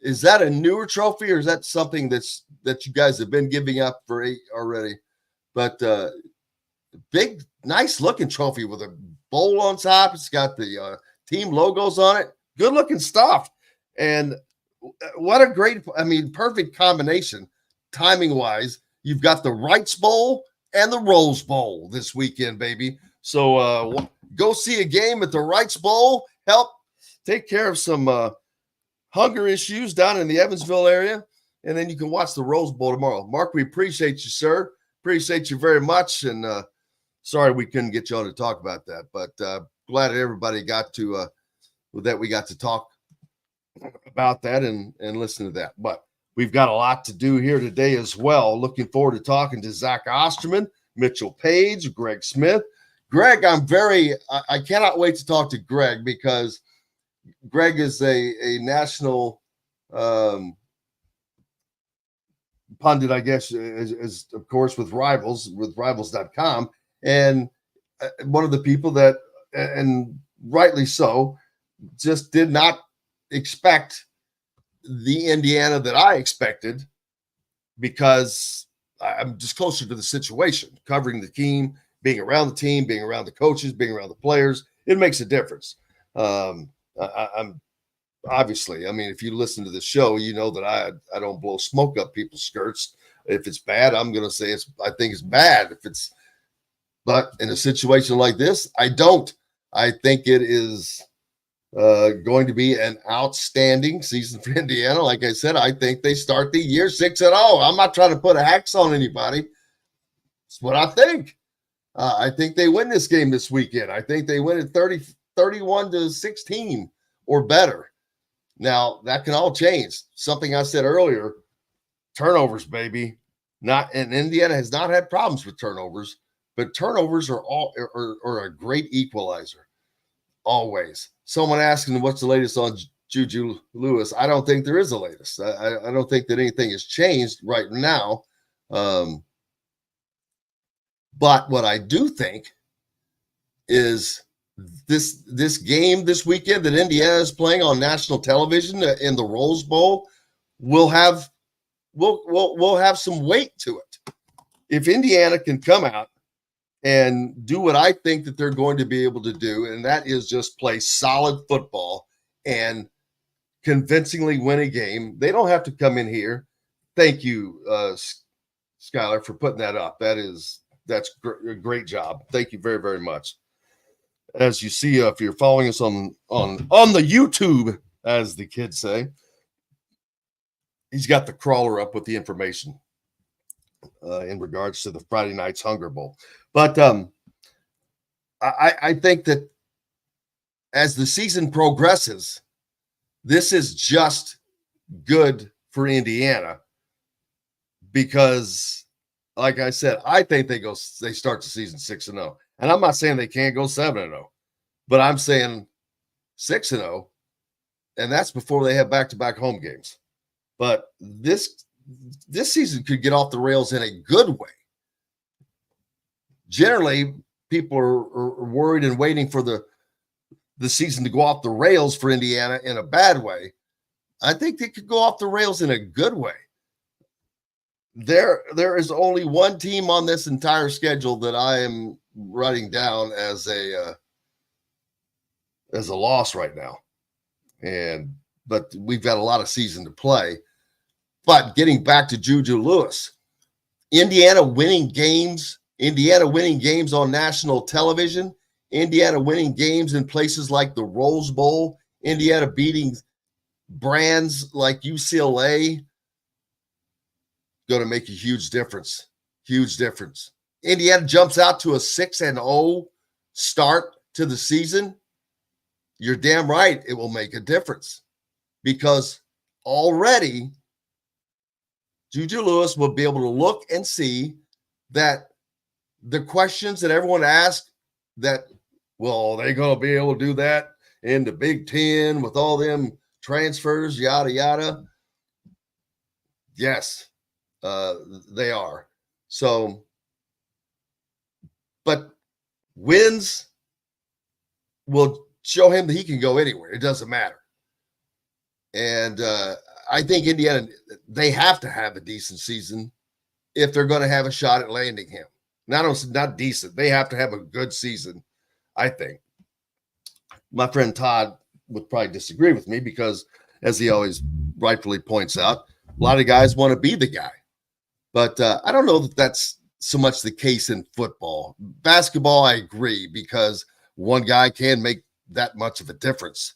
Is that a newer trophy or is that something that you guys have been giving up for already? But big, nice looking trophy with a bowl on top. It's got the team logos on it. Good looking stuff. And what a great, perfect combination timing wise. You've got the Wrights Bowl and the Rose Bowl this weekend, baby. So go see a game at the Wrights Bowl. Help take care of some hunger issues down in the Evansville area. And then you can watch the Rose Bowl tomorrow. Mark, we appreciate you, sir. Appreciate you very much. And sorry we couldn't get you on to talk about that. But glad everybody got to we got to talk about that and listen to that. But we've got a lot to do here today as well. Looking forward to talking to Zach Osterman, Mitchell Paige, Greg Smith. Greg, I cannot wait to talk to Greg because Greg is a national pundit, I guess, is of course with rivals.com. And one of the people that, and rightly so, just did not expect the Indiana that I expected because I'm just closer to the situation, covering the team, being around the team, being around the coaches, being around the players. It makes a difference. I'm obviously, if you listen to the show, you know that I don't blow smoke up people's skirts. If it's bad, I'm going to say I think it's bad. But in a situation like this, I don't. I think it is going to be an outstanding season for Indiana. Like I said, I think they start the year 6-0. I'm not trying to put a hex on anybody. It's what I think. I think they win this game this weekend. I think they win it 31-16 or better. Now, that can all change. Something I said earlier, turnovers, baby. And Indiana has not had problems with turnovers, but turnovers are a great equalizer. Always. Someone asking what's the latest on Juju Lewis. I don't think there is a latest. I don't think that anything has changed right now. But what I do think is this game this weekend that Indiana is playing on national television in the Rose Bowl will have some weight to it. If Indiana can come out and do what I think that they're going to be able to do, and that is just play solid football and convincingly win a game. They don't have to come in here. Thank you, Skylar, for putting that up. That's a great job. Thank you very, very much. As you see, if you're following us on the YouTube, as the kids say, he's got the crawler up with the information in regards to the Friday night's Hunger Bowl. But I think that as the season progresses, this is just good for Indiana because, like I said, I think they start the season 6-0. And I'm not saying they can't go 7-0, but I'm saying 6-0, and that's before they have back-to-back home games. But this season could get off the rails in a good way. Generally, people are worried and waiting for the season to go off the rails for Indiana in a bad way. I think they could go off the rails in a good way. There is only one team on this entire schedule that I am writing down as a loss right now. But we've got a lot of season to play. But getting back to Juju Lewis, Indiana winning games on national television, Indiana winning games in places like the Rose Bowl, Indiana beating brands like UCLA, going to make a huge difference. Huge difference. Indiana jumps out to a 6-0 start to the season. You're damn right it will make a difference, because already Juju Lewis will be able to look and see that the questions that everyone asked, that, well, are they going to be able to do that in the Big Ten with all them transfers, yada, yada? Yes, they are. So, but wins will show him that he can go anywhere. It doesn't matter. And I think Indiana, they have to have a decent season if they're going to have a shot at landing him. Not decent. They have to have a good season, I think. My friend Todd would probably disagree with me because, as he always rightfully points out, a lot of guys want to be the guy. But I don't know that that's so much the case in football. Basketball, I agree, because one guy can make that much of a difference.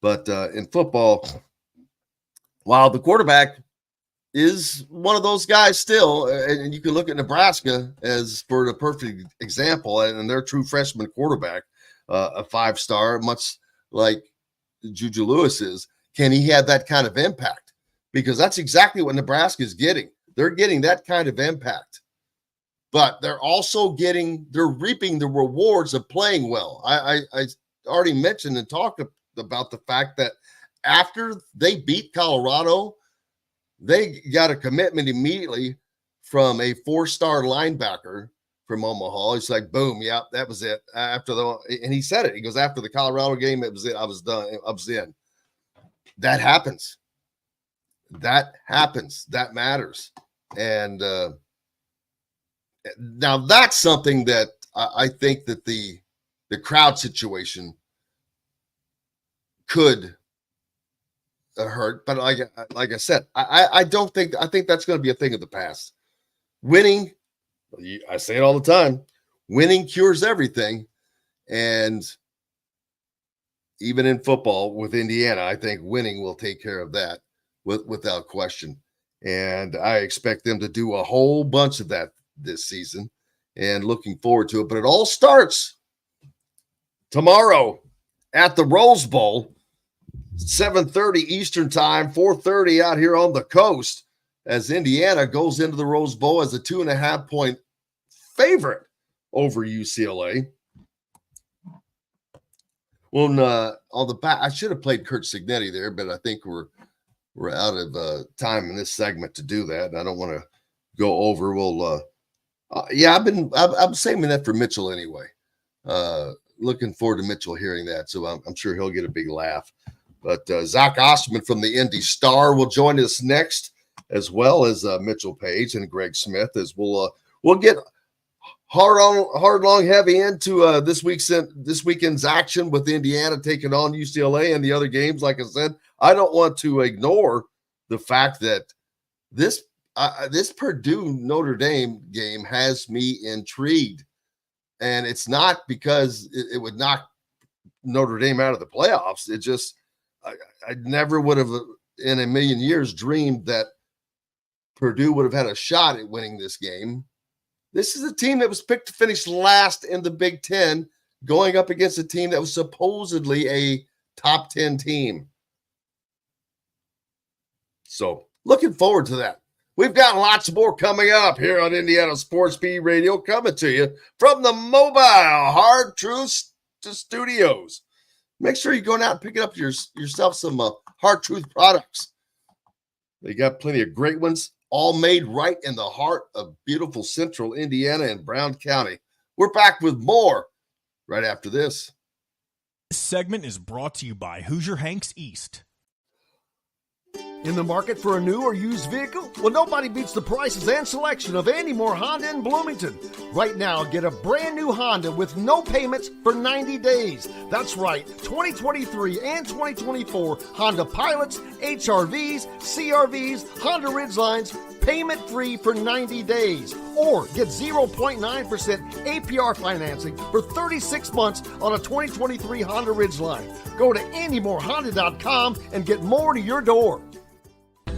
But in football, while the quarterback is one of those guys still, and you can look at Nebraska as for the perfect example, and their true freshman quarterback, a 5-star, much like Juju Lewis is. Can he have that kind of impact? Because that's exactly what Nebraska is getting. They're getting that kind of impact. But they're reaping the rewards of playing well. I already mentioned and talked about the fact that after they beat Colorado, they got a commitment immediately from a 4-star linebacker from Omaha. It's like, boom, yeah, that was it. And he said it. He goes, after the Colorado game, it was it. I was done. I was in. That happens. That matters. And now that's something that I think that the crowd situation could hurt. But like I said, I think that's going to be a thing of the past. Winning, I say it all the time, winning cures everything. And even in football with Indiana, I think winning will take care of that without question. And I expect them to do a whole bunch of that this season, and looking forward to it. But it all starts tomorrow at the Rose Bowl, 7:30 Eastern time, 4:30 out here on the coast, as Indiana goes into the Rose Bowl as a 2.5-point favorite over UCLA. Well, on the back, I should have played Kurt Signetti there, but I think we're out of time in this segment to do that. I don't want to go over. We'll, I'm saving that for Mitchell anyway. Looking forward to Mitchell hearing that, so I'm sure he'll get a big laugh. But Zach Osterman from the Indy Star will join us next, as well as Mitchell Paige and Greg Smith, as we'll get hard, long, heavy into this weekend's action with Indiana taking on UCLA and the other games. Like I said, I don't want to ignore the fact that this Purdue Notre Dame game has me intrigued, and it's not because it would knock Notre Dame out of the playoffs. It just I never would have in a million years dreamed that Purdue would have had a shot at winning this game. This is a team that was picked to finish last in the Big Ten, going up against a team that was supposedly a top 10 team. So looking forward to that. We've got lots more coming up here on Indiana Sports Beat Radio, coming to you from the mobile Hard Truth Studios. Make sure you're going out and picking up yourself some Hard Truth products. They got plenty of great ones, all made right in the heart of beautiful central Indiana and Brown County. We're back with more right after this. This segment is brought to you by Hoosier Hanks East. In the market for a new or used vehicle? Well, nobody beats the prices and selection of Andy Moore Honda in Bloomington. Right now, get a brand new Honda with no payments for 90 days. That's right, 2023 and 2024 Honda Pilots, HRVs, CRVs, Honda Ridgelines, payment-free for 90 days. Or get 0.9% APR financing for 36 months on a 2023 Honda Ridgeline. Go to AndyMooreHonda.com and get more to your door.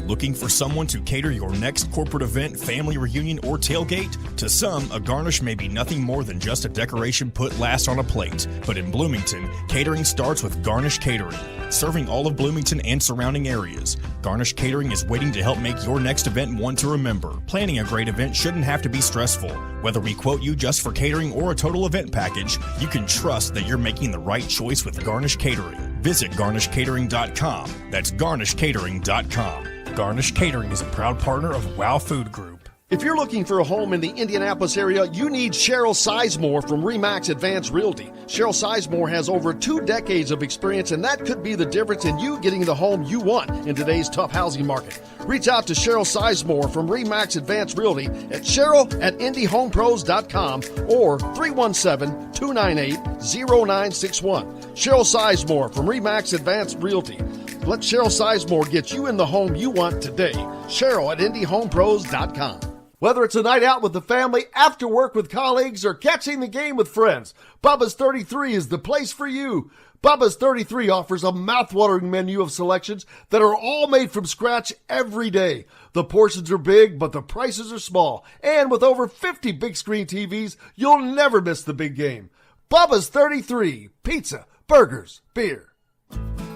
Looking for someone to cater your next corporate event, family reunion, or tailgate? To some, a garnish may be nothing more than just a decoration put last on a plate. But in Bloomington, catering starts with Garnish Catering. Serving all of Bloomington and surrounding areas, Garnish Catering is waiting to help make your next event one to remember. Planning a great event shouldn't have to be stressful. Whether we quote you just for catering or a total event package, you can trust that you're making the right choice with Garnish Catering. Visit garnishcatering.com. That's garnishcatering.com. Garnish Catering is a proud partner of WOW Food Group. If you're looking for a home in the Indianapolis area, you need Cheryl Sizemore from RE/MAX Advanced Realty. Cheryl Sizemore has over 2 decades of experience, and that could be the difference in you getting the home you want in today's tough housing market. Reach out to Cheryl Sizemore from RE/MAX Advanced Realty at cheryl@indyhomepros.com or 317-298-0961. Cheryl Sizemore from RE/MAX Advanced Realty. Let Cheryl Sizemore get you in the home you want today. Cheryl at indyhomepros.com. Whether it's a night out with the family, after work with colleagues, or catching the game with friends, Bubba's 33 is the place for you. Bubba's 33 offers a mouthwatering menu of selections that are all made from scratch every day. The portions are big, but the prices are small. And with over 50 big screen TVs, you'll never miss the big game. Bubba's 33, pizza, burgers, beer.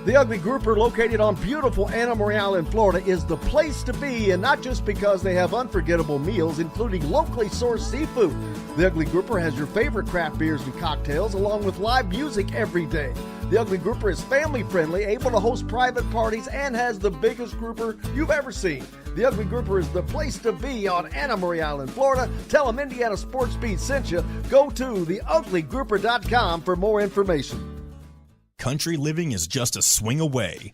The Ugly Grouper, located on beautiful Anna Marie Island, Florida, is the place to be, and not just because they have unforgettable meals, including locally sourced seafood. The Ugly Grouper has your favorite craft beers and cocktails, along with live music every day. The Ugly Grouper is family-friendly, able to host private parties, and has the biggest grouper you've ever seen. The Ugly Grouper is the place to be on Anna Marie Island, Florida. Tell them Indiana Sports Beat sent you. Go to theuglygrouper.com for more information. Country living is just a swing away.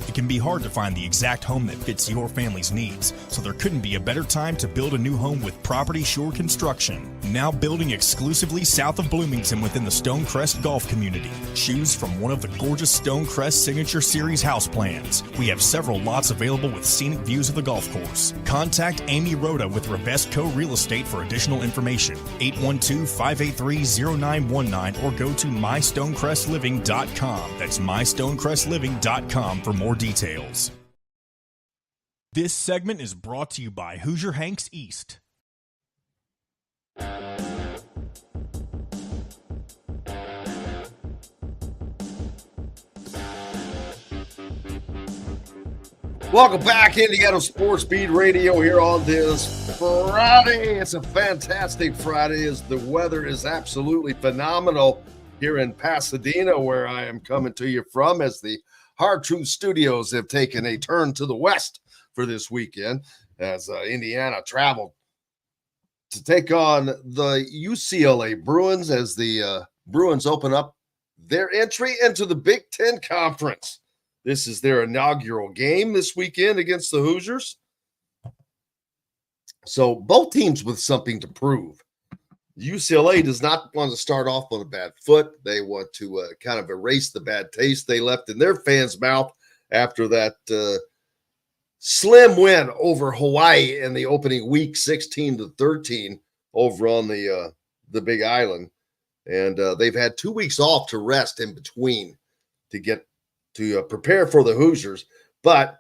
It can be hard to find the exact home that fits your family's needs, so there couldn't be a better time to build a new home with Property Shore Construction. Now building exclusively south of Bloomington within the Stonecrest Golf community. Choose from one of the gorgeous Stonecrest Signature Series house plans. We have several lots available with scenic views of the golf course. Contact Amy Rhoda with Revesco Real Estate for additional information. 812-583-0919 or go to mystonecrestliving.com. That's mystonecrestliving.com for more details. This segment is brought to you by Hoosier Hanks East. Welcome back, Indiana Sports Beat Radio, here on this Friday. It's a fantastic Friday as the weather is absolutely phenomenal here in Pasadena, where I am coming to you from, as the Hard Truth Studios have taken a turn to the west for this weekend as Indiana traveled to take on the UCLA Bruins as the Bruins open up their entry into the Big Ten Conference. This is their inaugural game this weekend against the Hoosiers. So both teams with something to prove. UCLA does not want to start off on a bad foot. They want to kind of erase the bad taste they left in their fans' mouth after that slim win over Hawaii in the opening week, 16-13, over on the Big Island. And they've had 2 weeks off to rest in between to get to prepare for the Hoosiers. But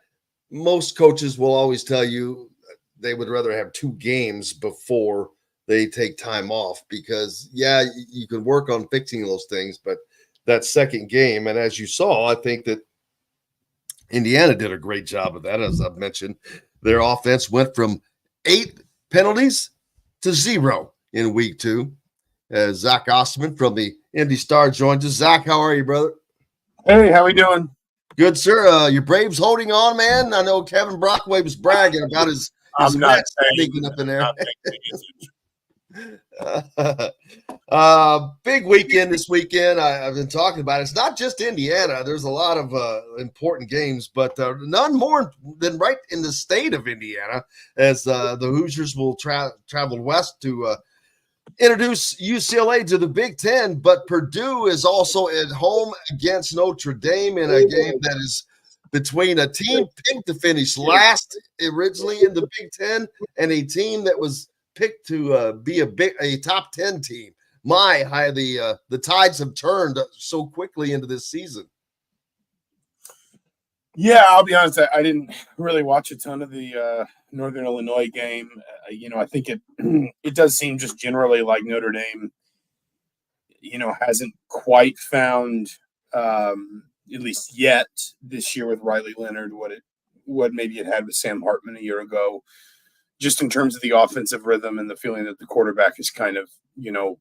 most coaches will always tell you they would rather have 2 games before they take time off, because, yeah, you can work on fixing those things, but that second game, and as you saw, I think that Indiana did a great job of that. As I've mentioned, their offense went from 8 penalties to 0 in week 2. As Zach Osterman from the Indy Star joins us. Zach, how are you, brother? Hey, how we doing? Good, sir. Your Braves holding on, man. I know Kevin Brockway was bragging about his Mets sneaking up in there. Big weekend this weekend. I've been talking about it. It's not just Indiana. There's a lot of important games, but none more than right in the state of Indiana, as the Hoosiers will travel west to introduce UCLA to the Big Ten. But Purdue is also at home against Notre Dame in a game that is between a team picked to finish last originally in the Big Ten and a team that was picked to be a top 10 team. The tides have turned so quickly into this season. Yeah, I'll be honest. I didn't really watch a ton of the Northern Illinois game. I think it does seem just generally like Notre Dame, hasn't quite found, at least yet this year with Riley Leonard, what maybe it had with Sam Hartman a year ago, just in terms of the offensive rhythm and the feeling that the quarterback is kind of, the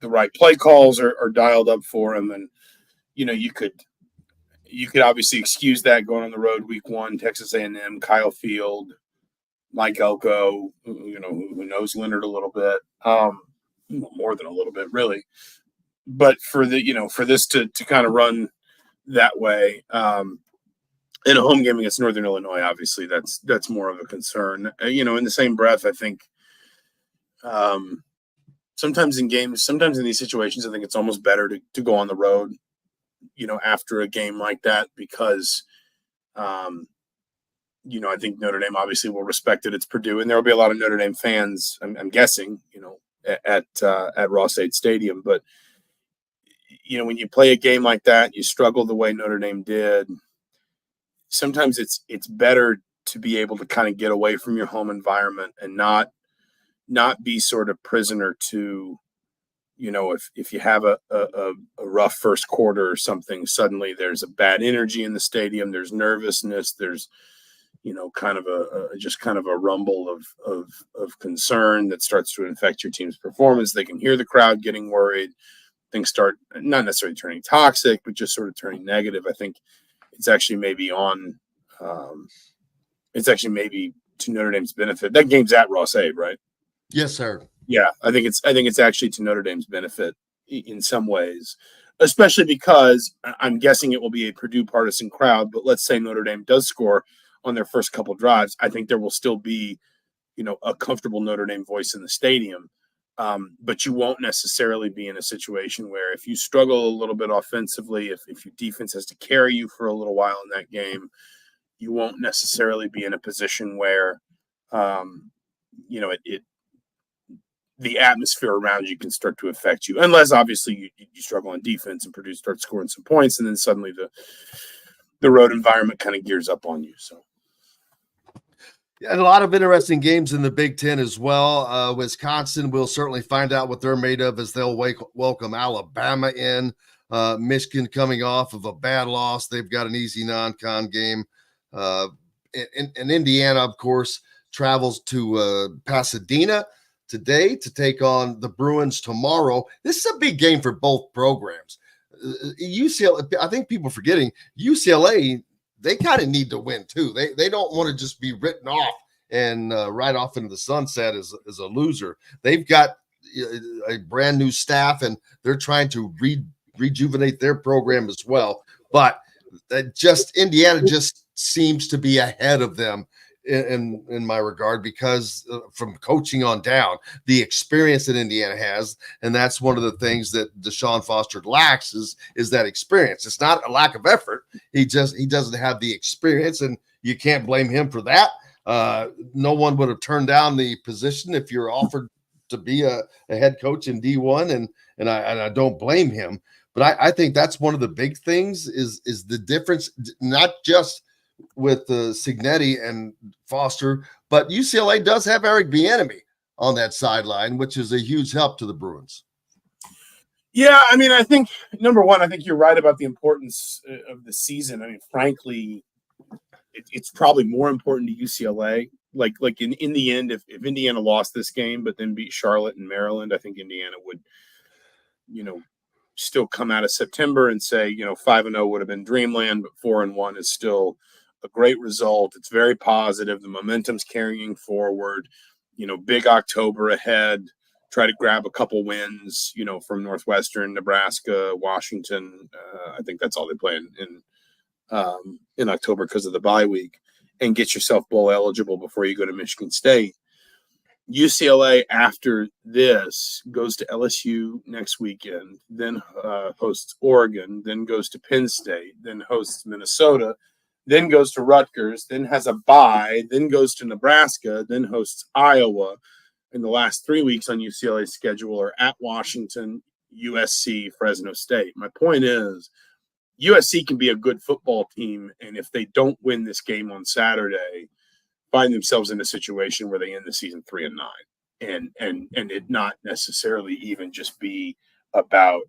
right play calls are dialed up for him. And, you could obviously excuse that going on the road week one, Texas A&M, Kyle Field, Mike Elko, who knows Leonard a little bit, more than a little bit really. But for this to kind of run that way, in a home game against Northern Illinois, obviously that's more of a concern. In the same breath, I think sometimes in these situations, I think it's almost better to go on the road, after a game like that, because, I think Notre Dame obviously will respect it. It's Purdue, and there will be a lot of Notre Dame fans, I'm guessing, at Ross-Ade Stadium. But, when you play a game like that, you struggle the way Notre Dame did, sometimes it's better to be able to kind of get away from your home environment and not be sort of prisoner to, if you have a rough first quarter or something, suddenly there's a bad energy in the stadium, there's nervousness, there's, kind of a rumble of concern that starts to infect your team's performance. They can hear the crowd getting worried. Things start not necessarily turning toxic, but just sort of turning negative. I think it's actually maybe to Notre Dame's benefit. That game's at Ross-Ade, right? Yes, sir. Yeah, I think it's actually to Notre Dame's benefit in some ways, especially because I'm guessing it will be a Purdue partisan crowd. But let's say Notre Dame does score on their first couple drives, I think there will still be, a comfortable Notre Dame voice in the stadium. But you won't necessarily be in a situation where if you struggle a little bit offensively, if your defense has to carry you for a little while in that game, you won't necessarily be in a position where, the atmosphere around you can start to affect you, unless obviously you struggle on defense and Purdue starts scoring some points, and then suddenly the road environment kind of gears up on you. So. And a lot of interesting games in the Big Ten as well. Wisconsin will certainly find out what they're made of as they'll welcome Alabama in. Michigan coming off of a bad loss. They've got an easy non-con game. And Indiana, of course, travels to Pasadena today to take on the Bruins tomorrow. This is a big game for both programs. UCLA, I think people are forgetting, UCLA, they kind of need to win too. They don't want to just be written off and right off into the sunset as a loser. They've got a brand new staff, and they're trying to rejuvenate their program as well. But Indiana just seems to be ahead of them in my regard, because from coaching on down, the experience that Indiana has, and that's one of the things that Deshaun Foster lacks is that experience. It's not a lack of effort. He doesn't have the experience, and you can't blame him for that. No one would have turned down the position if you're offered to be a head coach in D1, and I don't blame him. But I think that's one of the big things is the difference, not just with Cignetti and Foster, but UCLA does have Eric Bieniemy on that sideline, which is a huge help to the Bruins. Yeah, I mean, I think number one, I think you're right about the importance of the season. I mean, frankly, it's probably more important to UCLA. Like in the end, if Indiana lost this game but then beat Charlotte and Maryland, I think Indiana would, still come out of September and say, 5-0 would have been dreamland, but 4-1 is still a great result. It's very positive. The momentum's carrying forward. big October ahead. Try to grab a couple wins, from Northwestern, Nebraska, Washington. I think that's all they play in October because of the bye week, and get yourself bowl eligible before you go to Michigan State. UCLA after this goes to LSU next weekend, then hosts Oregon, then goes to Penn State, then hosts Minnesota, then goes to Rutgers, then has a bye, then goes to Nebraska, then hosts Iowa. In the last 3 weeks on UCLA's schedule are at Washington, USC, Fresno State. My point is USC can be a good football team, and if they don't win this game on Saturday, find themselves in a situation where they end the season 3-9, and it not necessarily even just be about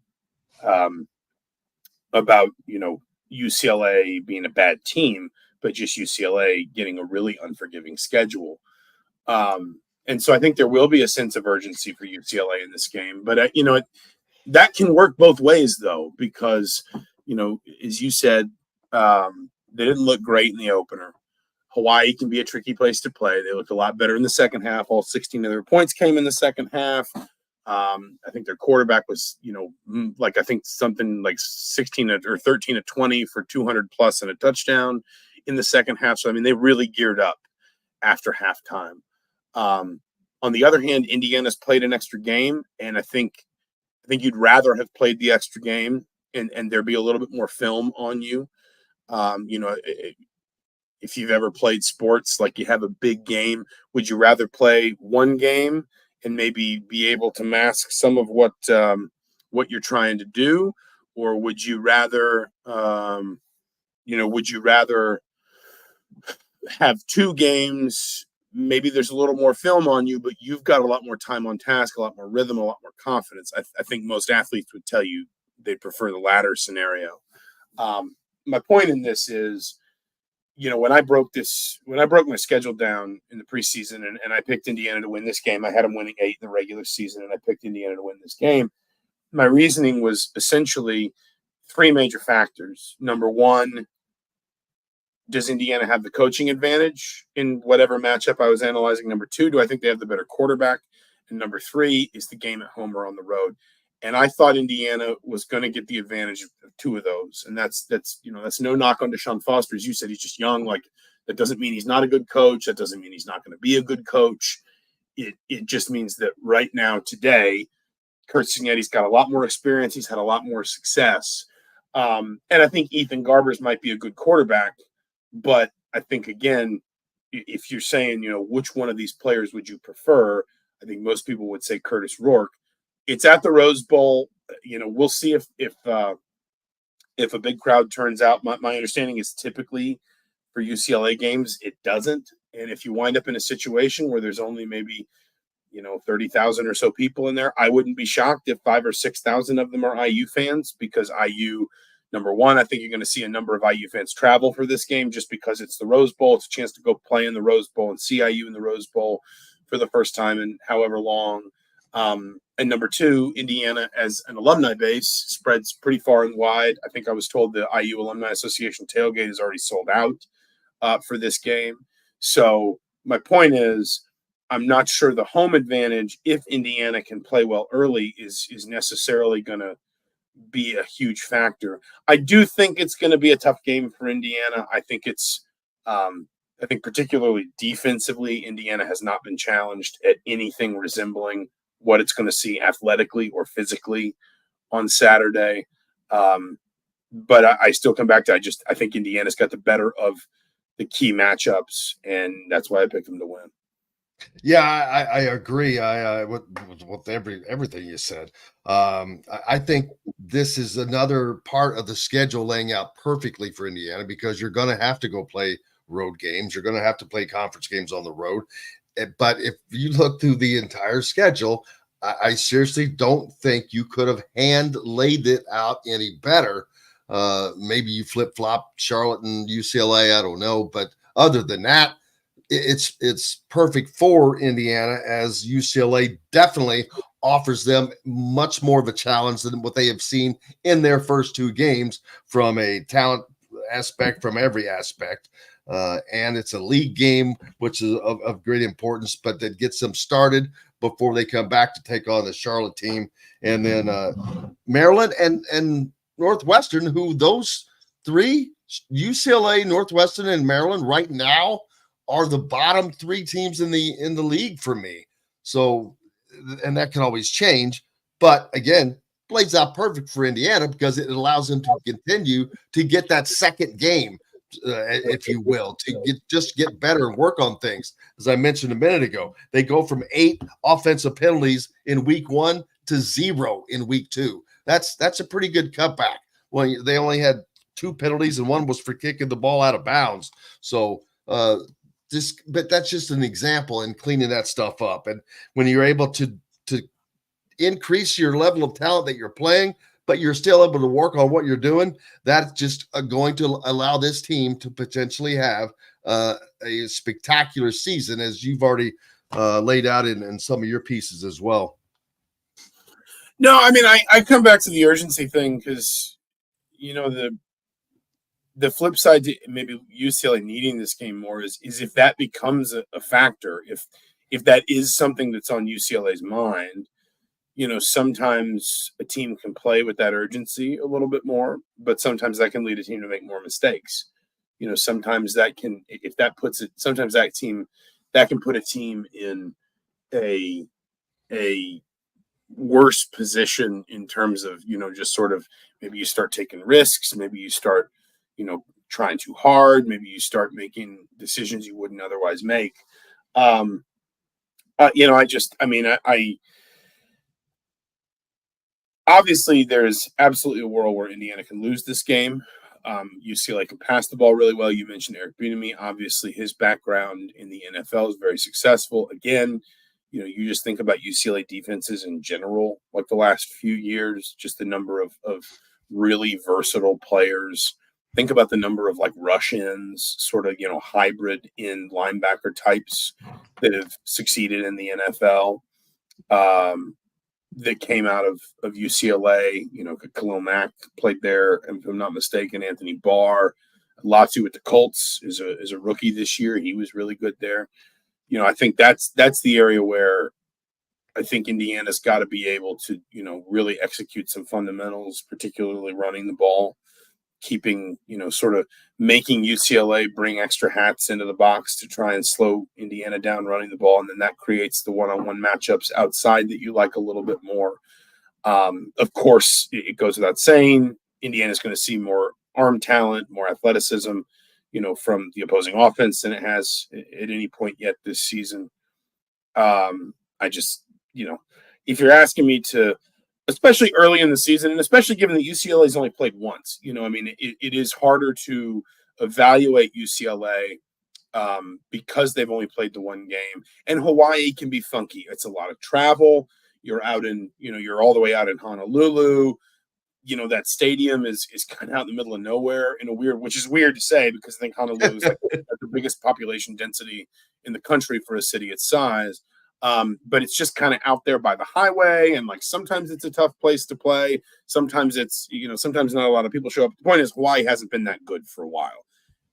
UCLA being a bad team, but just UCLA getting a really unforgiving schedule. And so I think there will be a sense of urgency for UCLA in this game. But, that can work both ways, though, because, as you said, they didn't look great in the opener. Hawaii can be a tricky place to play. They looked a lot better in the second half. All 16 of their points came in the second half. I think their quarterback was, something like 16 or 13 to 20 for 200 plus and a touchdown in the second half. So, they really geared up after halftime. On the other hand, Indiana's played an extra game, and I think you'd rather have played the extra game and there be a little bit more film on you. If you've ever played sports, like you have a big game, would you rather play one game and maybe be able to mask some of what you're trying to do, or would you rather have two games? Maybe there's a little more film on you, but you've got a lot more time on task, a lot more rhythm, a lot more confidence. I think most athletes would tell you they prefer the latter scenario. My point in this is, when I broke my schedule down in the preseason and I picked Indiana to win this game, I had them winning 8 in the regular season, and I picked Indiana to win this game. My reasoning was essentially 3 major factors. Number one, does Indiana have the coaching advantage in whatever matchup I was analyzing? Number 2, do I think they have the better quarterback? And number 3, is the game at home or on the road? And I thought Indiana was going to get the advantage of 2 of those. And that's no knock on Deshaun Foster. As you said, he's just young. Like, that doesn't mean he's not a good coach. That doesn't mean he's not going to be a good coach. It just means that right now, today, Kurt Cignetti's got a lot more experience. He's had a lot more success. And I think Ethan Garbers might be a good quarterback. But I think, again, if you're saying, which one of these players would you prefer, I think most people would say Curtis Rourke. It's at the Rose Bowl. We'll see if a big crowd turns out. My understanding is typically for UCLA games, it doesn't. And if you wind up in a situation where there's only maybe, 30,000 or so people in there, I wouldn't be shocked if 5,000 or 6,000 of them are IU fans, because IU, number one, I think you're going to see a number of IU fans travel for this game just because it's the Rose Bowl. It's a chance to go play in the Rose Bowl and see IU in the Rose Bowl for the first time in however long. And number 2, Indiana as an alumni base spreads pretty far and wide. I think I was told the IU Alumni Association tailgate is already sold out for this game. So my point is, I'm not sure the home advantage, if Indiana can play well early, is necessarily going to be a huge factor. I do think it's going to be a tough game for Indiana. I think particularly defensively, Indiana has not been challenged at anything resembling what it's going to see athletically or physically on Saturday. But I still come back to, I think Indiana's got the better of the key matchups, and that's why I picked them to win. Yeah, I agree. With everything you said. I think this is another part of the schedule laying out perfectly for Indiana, because you're going to have to go play road games. You're going to have to play conference games on the road. But if you look through the entire schedule, I seriously don't think you could have laid it out any better. Maybe you flip-flop Charlotte and UCLA, I don't know. But other than that, it's perfect for Indiana, as UCLA definitely offers them much more of a challenge than what they have seen in their first 2 games from a talent aspect from every aspect. And it's a league game, which is of great importance, but that gets them started before they come back to take on the Charlotte team. And then Maryland and Northwestern, who those three, UCLA, Northwestern, and Maryland right now are the bottom three teams in the league for me. So, and that can always change. But again, plays out perfect for Indiana because it allows them to continue to get that second game, if you will, to get better and work on things. As I mentioned a minute ago, they go from 8 offensive penalties in week 1 to 0 in week 2. That's a pretty good cutback. Well, they only had 2 penalties and 1 was for kicking the ball out of bounds. So, but that's just an example in cleaning that stuff up. And when you're able to increase your level of talent that you're playing, but you're still able to work on what you're doing, that's just going to allow this team to potentially have a spectacular season, as you've already laid out in some of your pieces as well. No, I mean, I come back to the urgency thing because, the flip side to maybe UCLA needing this game more is if that becomes a factor, if that is something that's on UCLA's mind, sometimes a team can play with that urgency a little bit more, but sometimes that can lead a team to make more mistakes. Sometimes that can, if that puts it, sometimes that can put a team in a worse position in terms of, just sort of maybe you start taking risks, maybe you start, trying too hard, maybe you start making decisions you wouldn't otherwise make. Obviously, there's absolutely a world where Indiana can lose this game. UCLA can pass the ball really well. You mentioned Eric Bieniemy. Obviously, his background in the NFL is very successful. Again, you just think about UCLA defenses in general, like the last few years, just the number of really versatile players. Think about the number of like rush-ins, sort of, hybrid in linebacker types that have succeeded in the NFL. That came out of UCLA, Khalil Mack played there, if I'm not mistaken. Anthony Barr, Latu with the Colts is a rookie this year. He was really good there. I think that's the area where I think Indiana's got to be able to, really execute some fundamentals, particularly running the ball, keeping, sort of making UCLA bring extra hats into the box to try and slow Indiana down running the ball. And then that creates the one-on-one matchups outside that you like a little bit more. Of course, it goes without saying, Indiana's going to see more arm talent, more athleticism, from the opposing offense than it has at any point yet this season. I just, if you're asking me to, especially early in the season, and especially given that UCLA's only played once, it is harder to evaluate UCLA because they've only played the one game. And Hawaii can be funky. It's a lot of travel. You're out in, you're all the way out in Honolulu. That stadium is kind of out in the middle of nowhere in a weird, which is weird to say because I think Honolulu is like the biggest population density in the country for a city its size. But it's just kind of out there by the highway, and like sometimes it's a tough place to play. Sometimes it's, sometimes not a lot of people show up. The point is Hawaii hasn't been that good for a while.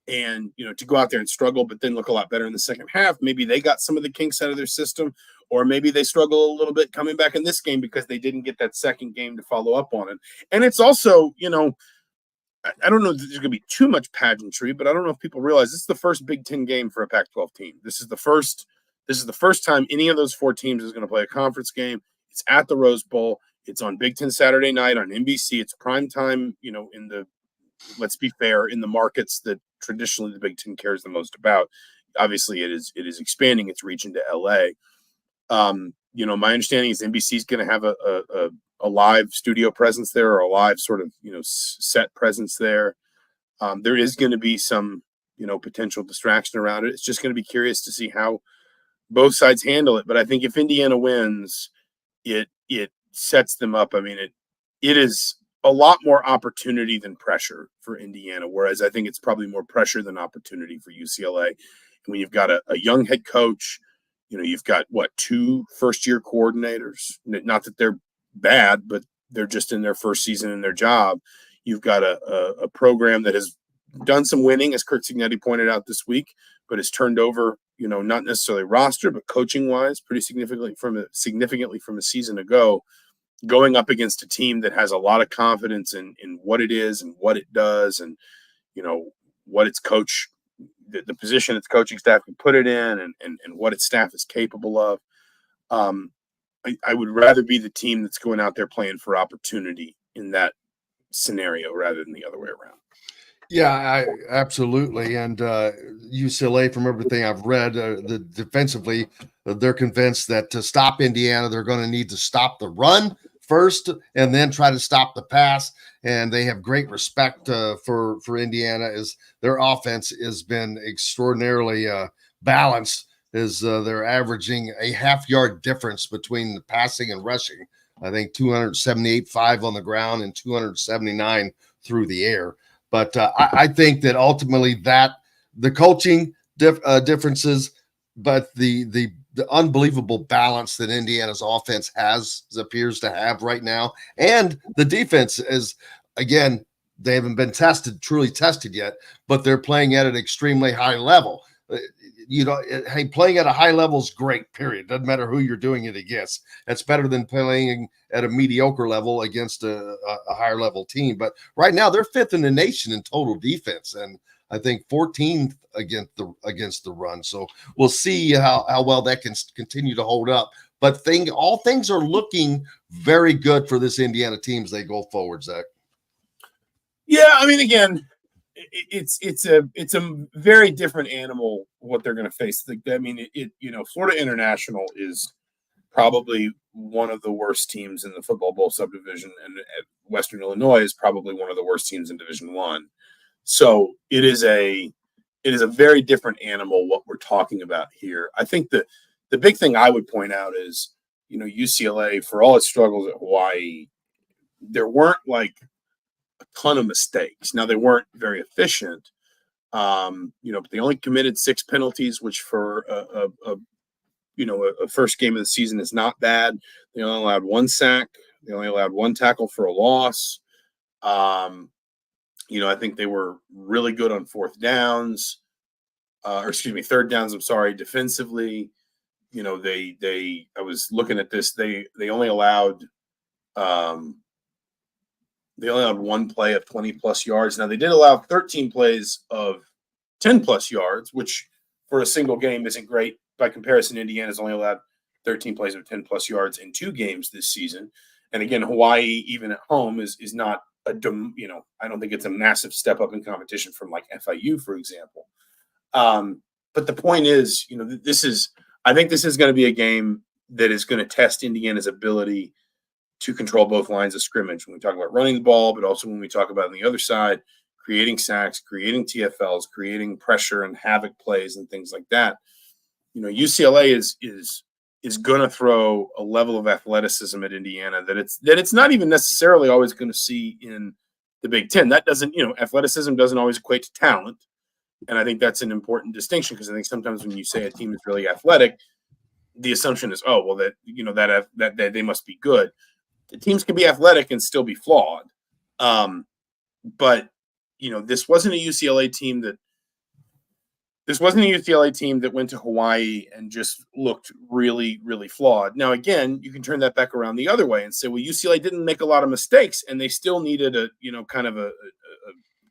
And, to go out there and struggle, but then look a lot better in the second half, maybe they got some of the kinks out of their system, or maybe they struggle a little bit coming back in this game because they didn't get that second game to follow up on it. And it's also, I don't know if there's going to be too much pageantry, but I don't know if people realize this is the first Big Ten game for a Pac-12 team. This is the first time any of those 4 teams is going to play a conference game. It's at the Rose Bowl. It's on Big Ten Saturday night on NBC. It's prime time, let's be fair, in the markets that traditionally the Big Ten cares the most about. Obviously, it is expanding its reach into LA. My understanding is NBC is going to have a live studio presence there, or a live sort of, set presence there. There is going to be some, potential distraction around it. It's just going to be curious to see how both sides handle it. But I think if Indiana wins, it sets them up. I mean, it is a lot more opportunity than pressure for Indiana, whereas I think it's probably more pressure than opportunity for UCLA. And when you've got a young head coach, you've got 2 first-year coordinators. Not that they're bad, but they're just in their first season in their job. You've got a program that has done some winning, as Kurt Signetti pointed out this week, but has turned over, not necessarily roster, but coaching-wise, pretty significantly from a season ago, going up against a team that has a lot of confidence in what it is and what it does and, what its coach, the position its coaching staff can put it in and what its staff is capable of. I would rather be the team that's going out there playing for opportunity in that scenario rather than the other way around. Yeah, absolutely. And UCLA, from everything I've read, defensively, they're convinced that to stop Indiana, they're going to need to stop the run first and then try to stop the pass. And they have great respect for Indiana, as their offense has been extraordinarily balanced, as they're averaging a half-yard difference between the passing and rushing. I think 278.5 on the ground and 279 through the air. But I think that ultimately that the coaching differences, but the unbelievable balance that Indiana's offense appears to have right now, and the defense is, again, they haven't been truly tested yet, but they're playing at an extremely high level. Hey, playing at a high level is great, period. Doesn't matter who you're doing it against. That's better than playing at a mediocre level against a higher level team. But right now they're fifth in the nation in total defense, and I think 14th against the run. So we'll see how well that can continue to hold up. But all things are looking very good for this Indiana team as they go forward, Zach. Yeah, I mean, again, it's a very different animal what they're going to face. I mean, Florida International is probably one of the worst teams in the Football Bowl subdivision, and Western Illinois is probably one of the worst teams in Division I. So it is a very different animal what we're talking about here. I think the big thing I would point out is, UCLA, for all its struggles at Hawaii, there weren't like a ton of mistakes. Now, they weren't very efficient, but they only committed 6 penalties, which for a first game of the season is not bad. They only allowed 1 sack. They only allowed 1 tackle for a loss. I think they were really good on third downs. I'm sorry, defensively. I was looking at this. They only allowed 1 play of 20 plus yards. Now, they did allow 13 plays of 10 plus yards, which for a single game isn't great. By comparison, Indiana's only allowed 13 plays of 10 plus yards in 2 games this season. And again, Hawaii, even at home, is not I don't think it's a massive step up in competition from like FIU, for example. But the point is, I think this is going to be a game that is going to test Indiana's ability to control both lines of scrimmage when we talk about running the ball, but also when we talk about on the other side, creating sacks, creating TFLs, creating pressure and havoc plays and things like that. UCLA is going to throw a level of athleticism at Indiana that it's not even necessarily always going to see in the Big Ten. That doesn't, athleticism doesn't always equate to talent. And I think that's an important distinction, because I think sometimes when you say a team is really athletic, the assumption is, oh, well, that they must be good. The teams can be athletic and still be flawed. But this wasn't a UCLA team that went to Hawaii and just looked really, really flawed. Now, again, you can turn that back around the other way and say, well, UCLA didn't make a lot of mistakes, and they still needed a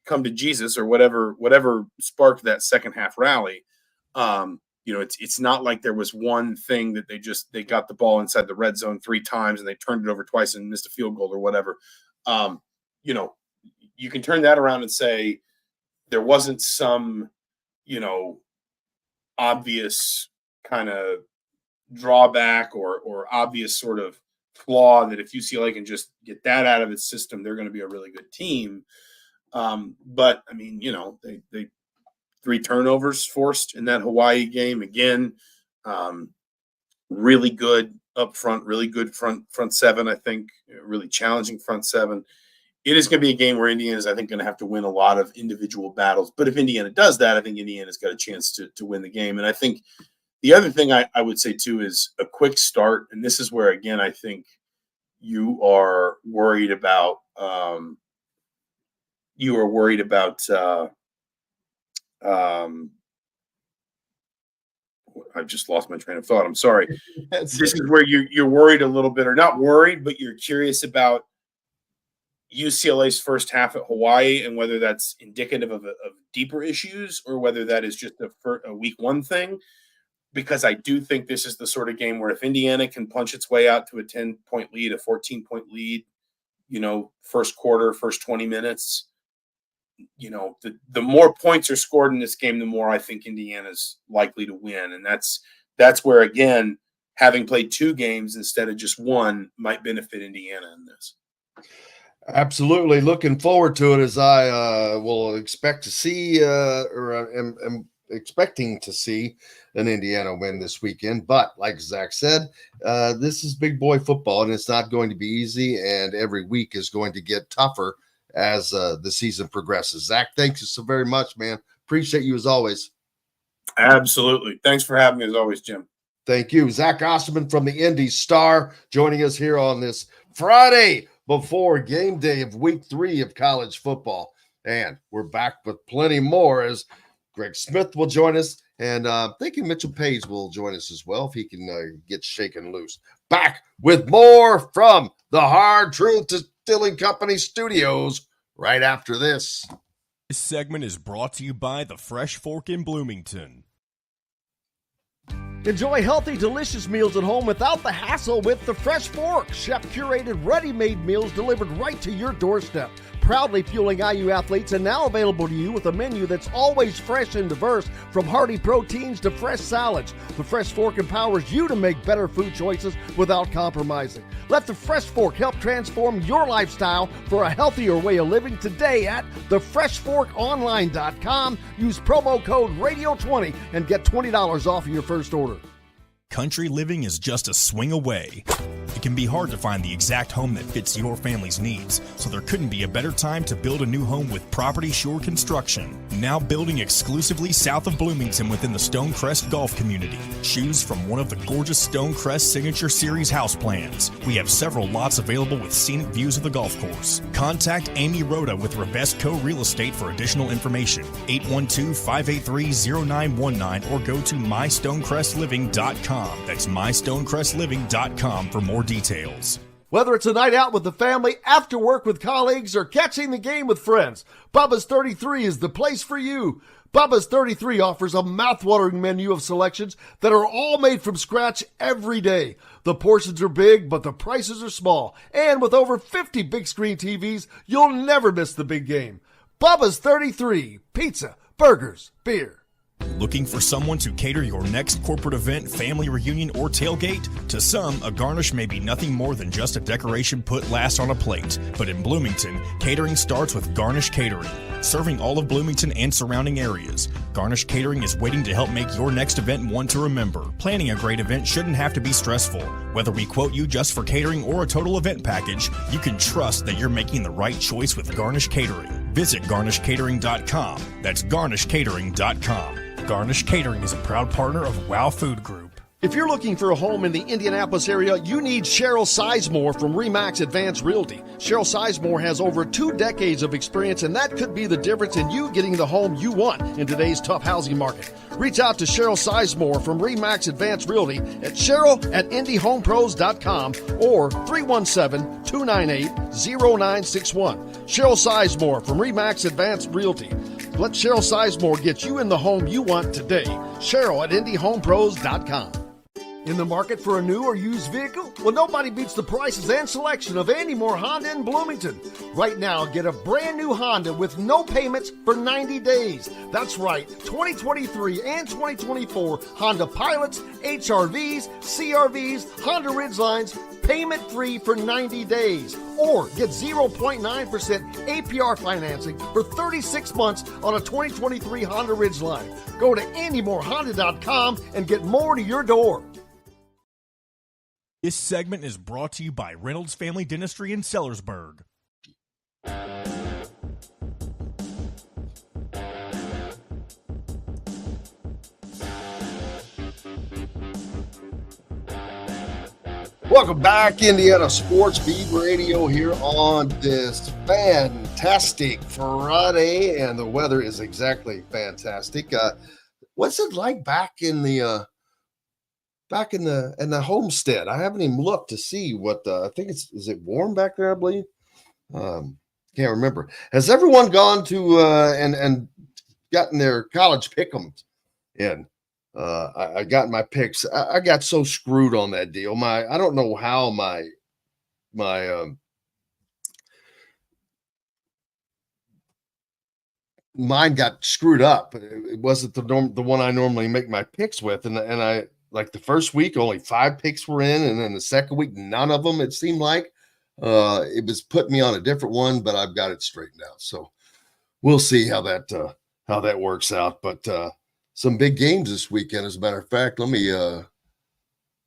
come to Jesus or whatever sparked that second half rally. It's not like there was one thing that they got the ball inside the red zone 3 times and they turned it over twice and missed a field goal or whatever. You can turn that around and say there wasn't some, obvious kind of drawback or obvious sort of flaw that if UCLA can just get that out of its system, they're going to be a really good team. But I mean, they 3 turnovers forced in that Hawaii game. Again, really good up front, really good front 7, I think, really challenging front 7. It is going to be a game where Indiana is, I think, going to have to win a lot of individual battles. But if Indiana does that, I think Indiana's got a chance to win the game. And I think the other thing I would say, too, is a quick start. And this is where, again, I think you are worried about I've just lost my train of thought. I'm sorry. This is where you're worried a little bit, or not worried, but you're curious about UCLA's first half at Hawaii and whether that's indicative of deeper issues or whether that is just a week one thing. Because I do think this is the sort of game where if Indiana can punch its way out to a 10-point lead, a 14-point lead, first quarter, first 20 minutes, the more points are scored in this game, the more I think Indiana's likely to win. And that's where, again, having played 2 games instead of just 1 might benefit Indiana in this. Absolutely. Looking forward to it, as I will expect to see or am expecting to see an Indiana win this weekend. But like Zach said, this is big boy football, and it's not going to be easy, and every week is going to get tougher as the season progresses. Zach, thanks so very much, man. Appreciate you as always. Absolutely. Thanks for having me as always, Jim. Thank you. Zach Osterman from the Indy Star joining us here on this Friday before game day of week 3 of college football. And we're back with plenty more as Greg Smith will join us. And I'm thinking Mitchell Paige will join us as well if he can get shaken loose. Back with more from the Hard Truth Distilling Company studios right after this. This segment is brought to you by the Fresh Fork in Bloomington. Enjoy healthy, delicious meals at home without the hassle with the Fresh Fork. Chef-curated, ready-made meals delivered right to your doorstep. Proudly fueling IU athletes and now available to you with a menu that's always fresh and diverse, from hearty proteins to fresh salads. The Fresh Fork empowers you to make better food choices without compromising. Let the Fresh Fork help transform your lifestyle for a healthier way of living today at thefreshforkonline.com. Use promo code RADIO20 and get $20 off of your first order. Country living is just a swing away. It can be hard to find the exact home that fits your family's needs, so there couldn't be a better time to build a new home with Property Shore Construction. Now building exclusively south of Bloomington within the Stonecrest Golf community. Choose from one of the gorgeous Stonecrest Signature Series house plans. We have several lots available with scenic views of the golf course. Contact Amy Rhoda with Revesco Real Estate for additional information. 812-583-0919 or go to mystonecrestliving.com. That's mystonecrestliving.com for more details. Whether it's a night out with the family, after work with colleagues, or catching the game with friends, Bubba's 33 is the place for you. Bubba's 33 offers a mouth-watering menu of selections that are all made from scratch every day. The portions are big, but the prices are small. And with over 50 big screen TVs, you'll never miss the big game. Bubba's 33, pizza, burgers, beer. Looking for someone to cater your next corporate event, family reunion, or tailgate? To some, a garnish may be nothing more than just a decoration put last on a plate. But in Bloomington, catering starts with Garnish Catering. Serving all of Bloomington and surrounding areas, Garnish Catering is waiting to help make your next event one to remember. Planning a great event shouldn't have to be stressful. Whether we quote you just for catering or a total event package, you can trust that you're making the right choice with Garnish Catering. Visit garnishcatering.com. That's garnishcatering.com. Garnish Catering is a proud partner of WOW Food Group. If you're looking for a home in the Indianapolis area, you need Cheryl Sizemore from RE/MAX Advanced Realty. Cheryl Sizemore has over 2 decades of experience, and that could be the difference in you getting the home you want in today's tough housing market. Reach out to Cheryl Sizemore from RE/MAX Advanced Realty at cheryl@indyhomepros.com or 317-298-0961. Cheryl Sizemore from RE/MAX Advanced Realty. Let Cheryl Sizemore get you in the home you want today. Cheryl@indyhomepros.com. In the market for a new or used vehicle? Well, nobody beats the prices and selection of Andy Moore Honda in Bloomington. Right now, get a brand new Honda with no payments for 90 days. That's right, 2023 and 2024 Honda Pilots, HRVs, CRVs, Honda Ridgelines, payment-free for 90 days. Or get 0.9% APR financing for 36 months on a 2023 Honda Ridgeline. Go to AndyMooreHonda.com and get more to your door. This segment is brought to you by Reynolds Family Dentistry in Sellersburg. Welcome back, Indiana Sports Beat Radio, here on this fantastic fantastic Friday, and the weather is exactly fantastic. What's it like back in the homestead? I haven't even looked to see what I think is it warm back there, I believe. Can't remember. Has everyone gone to and gotten their college pick'ems in? I got my picks. I got so screwed on that deal. I don't know how my mine got screwed up. It wasn't the one I normally make my picks with, and I like the first week only 5 picks were in, and then the second week none of them. It seemed like it was putting me on a different one, but I've got it straightened out. So we'll see how that works out. But some big games this weekend. As a matter of fact, let me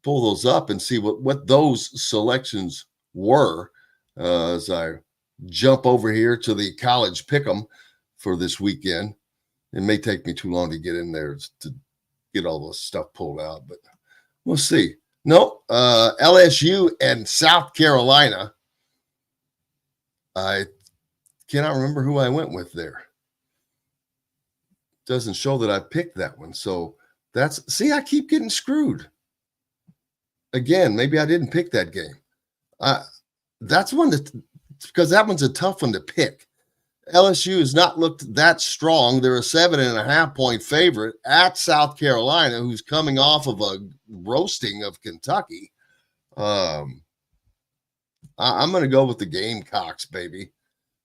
pull those up and see what those selections were as I jump over here to the college pick'em for this weekend. It may take me too long to get in there to get all this stuff pulled out, but we'll see. No, LSU and South Carolina. I cannot remember who I went with there. Doesn't show that I picked that one. So I keep getting screwed. Again, maybe I didn't pick that game. That's one because that one's a tough one to pick. LSU has not looked that strong. They're a 7.5-point favorite at South Carolina, who's coming off of a roasting of Kentucky. I'm going to go with the Gamecocks, baby.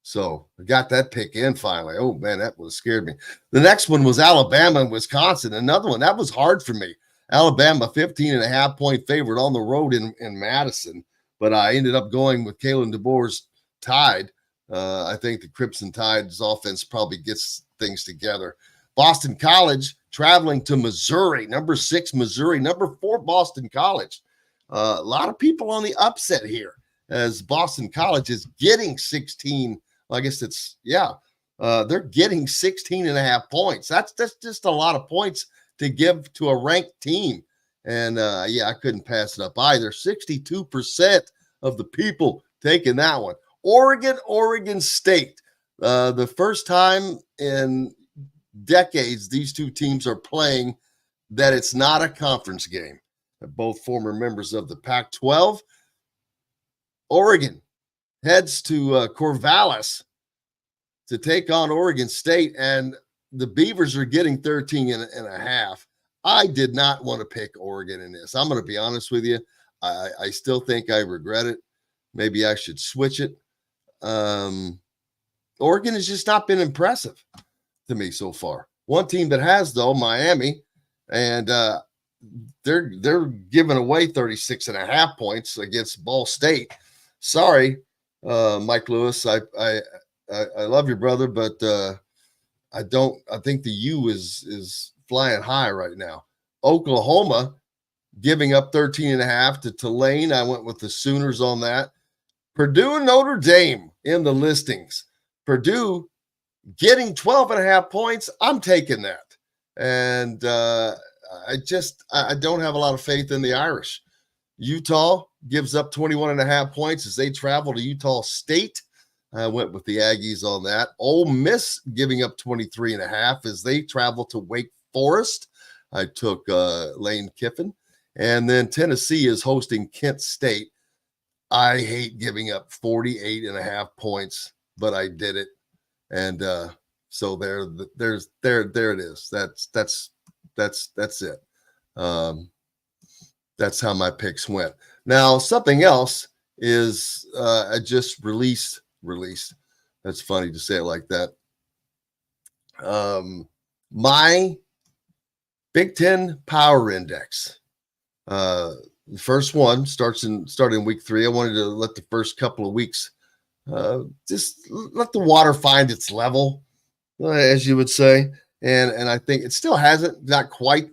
So I got that pick in finally. Oh, man, that would have scared me. The next one was Alabama and Wisconsin. Another one. That was hard for me. Alabama, 15.5-point favorite on the road in Madison. But I ended up going with Kalen DeBoer's Tide. I think the Crimson Tide's offense probably gets things together. Boston College traveling to Missouri, number 6 Missouri, number 4 Boston College. A lot of people on the upset here as Boston College is getting 16. I guess they're getting 16.5 points. That's just a lot of points to give to a ranked team. And I couldn't pass it up either. 62% of the people taking that one. Oregon State. The first time in decades these two teams are playing that it's not a conference game. They're both former members of the Pac-12. Oregon heads to Corvallis to take on Oregon State, and the Beavers are getting 13.5. I did not want to pick Oregon in this. I'm going to be honest with you. I still think I regret it. Maybe I should switch it. Oregon has just not been impressive to me so far. One team that has, though, Miami, and they're giving away 36.5 points against Ball State. Sorry, Mike Lewis. I love your brother, but I think the U is flying high right now. Oklahoma giving up 13.5 to Tulane. I went with the Sooners on that. Purdue and Notre Dame in the listings. Purdue getting 12.5 points. I'm taking that. And I don't have a lot of faith in the Irish. Utah gives up 21.5 points as they travel to Utah State. I went with the Aggies on that. Ole Miss giving up 23.5 as they travel to Wake Forest. I took Lane Kiffin. And then Tennessee is hosting Kent State. I hate giving up 48.5 points, but I did it. And so there it is. That's it. That's how my picks went. Now, something else is I just released. That's funny to say it like that. My Big Ten Power Index. The first one starting in week 3. I wanted to let the first couple of weeks just let the water find its level, as you would say. And I think it still not quite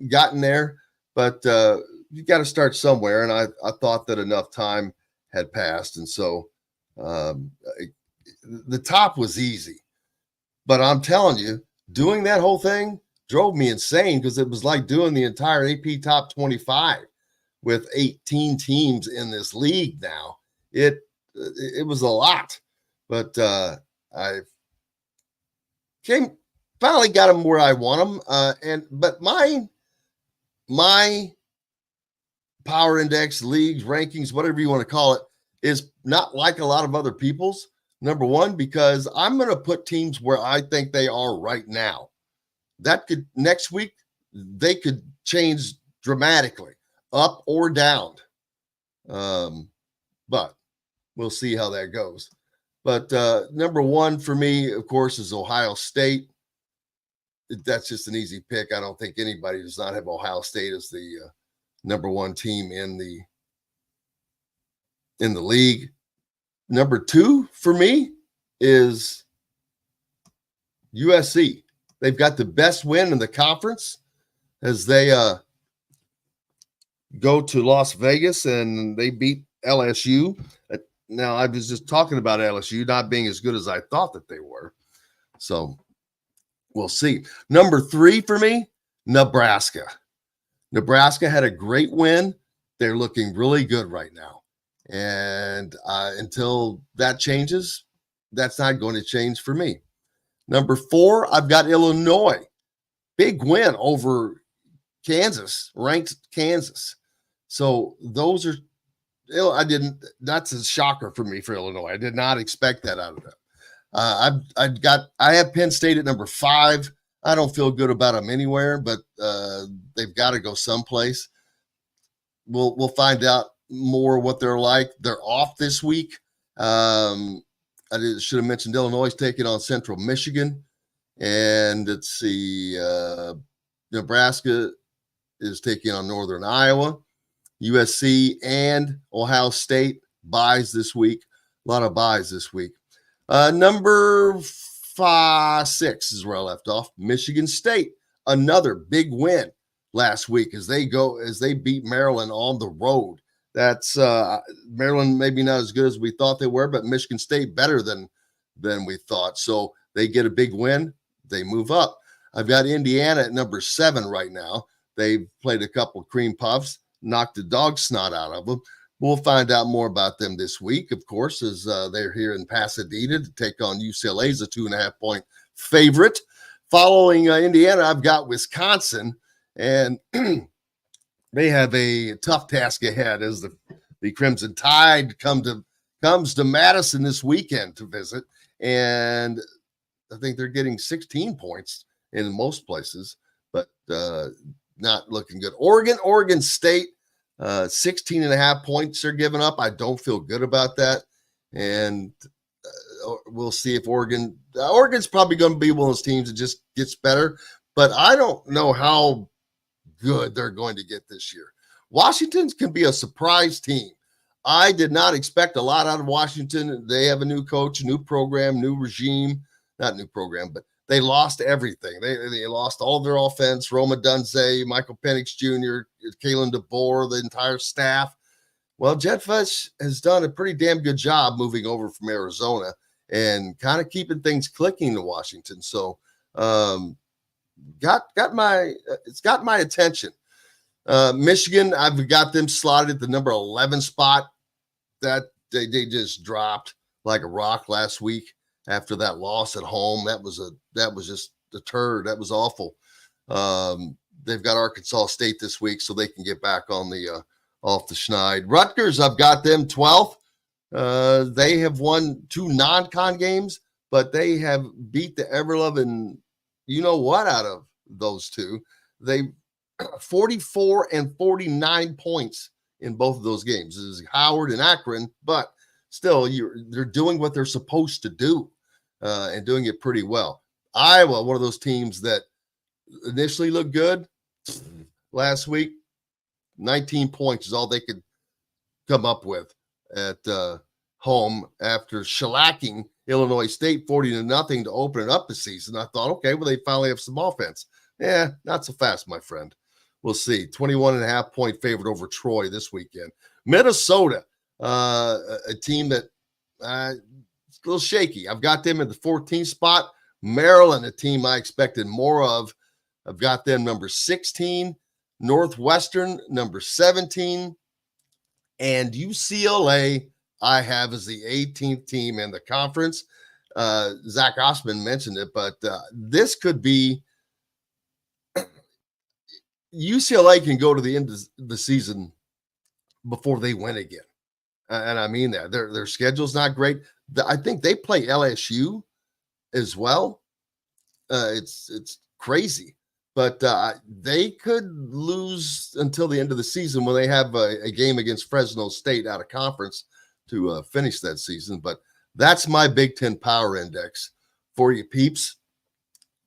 gotten there, but you got to start somewhere. And I thought that enough time had passed. And so the top was easy. But I'm telling you, doing that whole thing drove me insane because it was like doing the entire AP Top 25 with 18 teams in this league now. It was a lot. But finally got them where I want them. But my power index, leagues, rankings, whatever you want to call it, is not like a lot of other people's. Number one, because I'm going to put teams where I think they are right now. That could next week, they could change dramatically, up or down. But we'll see how that goes. But number one for me, of course, is Ohio State. That's just an easy pick. I don't think anybody does not have Ohio State as the number one team in the league. Number two for me is USC. They've got the best win in the conference as they go to Las Vegas and they beat LSU. Now, I was just talking about LSU not being as good as I thought that they were. So we'll see. Number three for me, Nebraska. Nebraska had a great win. They're looking really good right now. And until that changes, that's not going to change for me. Number four, I've got Illinois. Big win over Kansas, ranked Kansas. So those are, that's a shocker for me for Illinois. I did not expect that out of them. I have Penn State at number 5. I don't feel good about them anywhere, but they've got to go someplace. We'll find out more what they're like. They're off this week. I should have mentioned Illinois is taking on Central Michigan, and let's see, Nebraska is taking on Northern Iowa. USC and Ohio State buys this week. A lot of buys this week. Number 6 is where I left off. Michigan State, another big win last week as they beat Maryland on the road. That's Maryland maybe not as good as we thought they were, but Michigan State better than we thought. So they get a big win. They move up. I've got Indiana at number 7 right now. They've played a couple cream puffs, knocked the dog snot out of them. We'll find out more about them this week, of course, as they're here in Pasadena to take on UCLA as a 2.5-point favorite. Following Indiana, I've got Wisconsin, and they have a tough task ahead as the Crimson Tide comes to Madison this weekend to visit, and I think they're getting 16 points in most places, but not looking good. Oregon State, 16.5 points they're giving up. I don't feel good about that, and we'll see if Oregon's probably going to be one of those teams that just gets better, but I don't know how good they're going to get this year. Washington can be a surprise team. I did not expect a lot out of Washington. They have a new coach, new program, new regime. Not new program, but they lost everything. They lost all their offense. Roma Dunze, Michael Penix Jr., Kalen DeBoer, the entire staff. Well, Jed Fish has done a pretty damn good job moving over from Arizona and kind of keeping things clicking in Washington. So it's got my attention. Michigan, I've got them slotted at the number 11 spot. That they just dropped like a rock last week after that loss at home. That was just a turd. That was awful. They've got Arkansas State this week, so they can get back on the off the schneid. Rutgers, I've got them 12th. They have won 2 non-con games, but they have beat the ever-loving you know what out of those 2. They 44 and 49 points in both of those games. This is Howard and Akron, but still, they're doing what they're supposed to do and doing it pretty well. Iowa, one of those teams that initially looked good last week, 19 points is all they could come up with at home after shellacking Illinois State 40-0 to open it up the season. I thought, okay, well, they finally have some offense. Yeah, not so fast, my friend. We'll see. 21.5-point favorite over Troy this weekend. Minnesota, a team that it's a little shaky. I've got them in the 14th spot. Maryland, a team I expected more of. I've got them number 16. Northwestern, number 17. And UCLA, I have as the 18th team in the conference. Zach Osterman mentioned it, but this could be UCLA can go to the end of the season before they win again. And I mean that. Their schedule's not great. I think they play LSU as well. It's crazy. But they could lose until the end of the season when they have a game against Fresno State out of conference to finish that season. But that's my Big Ten Power Index for you peeps.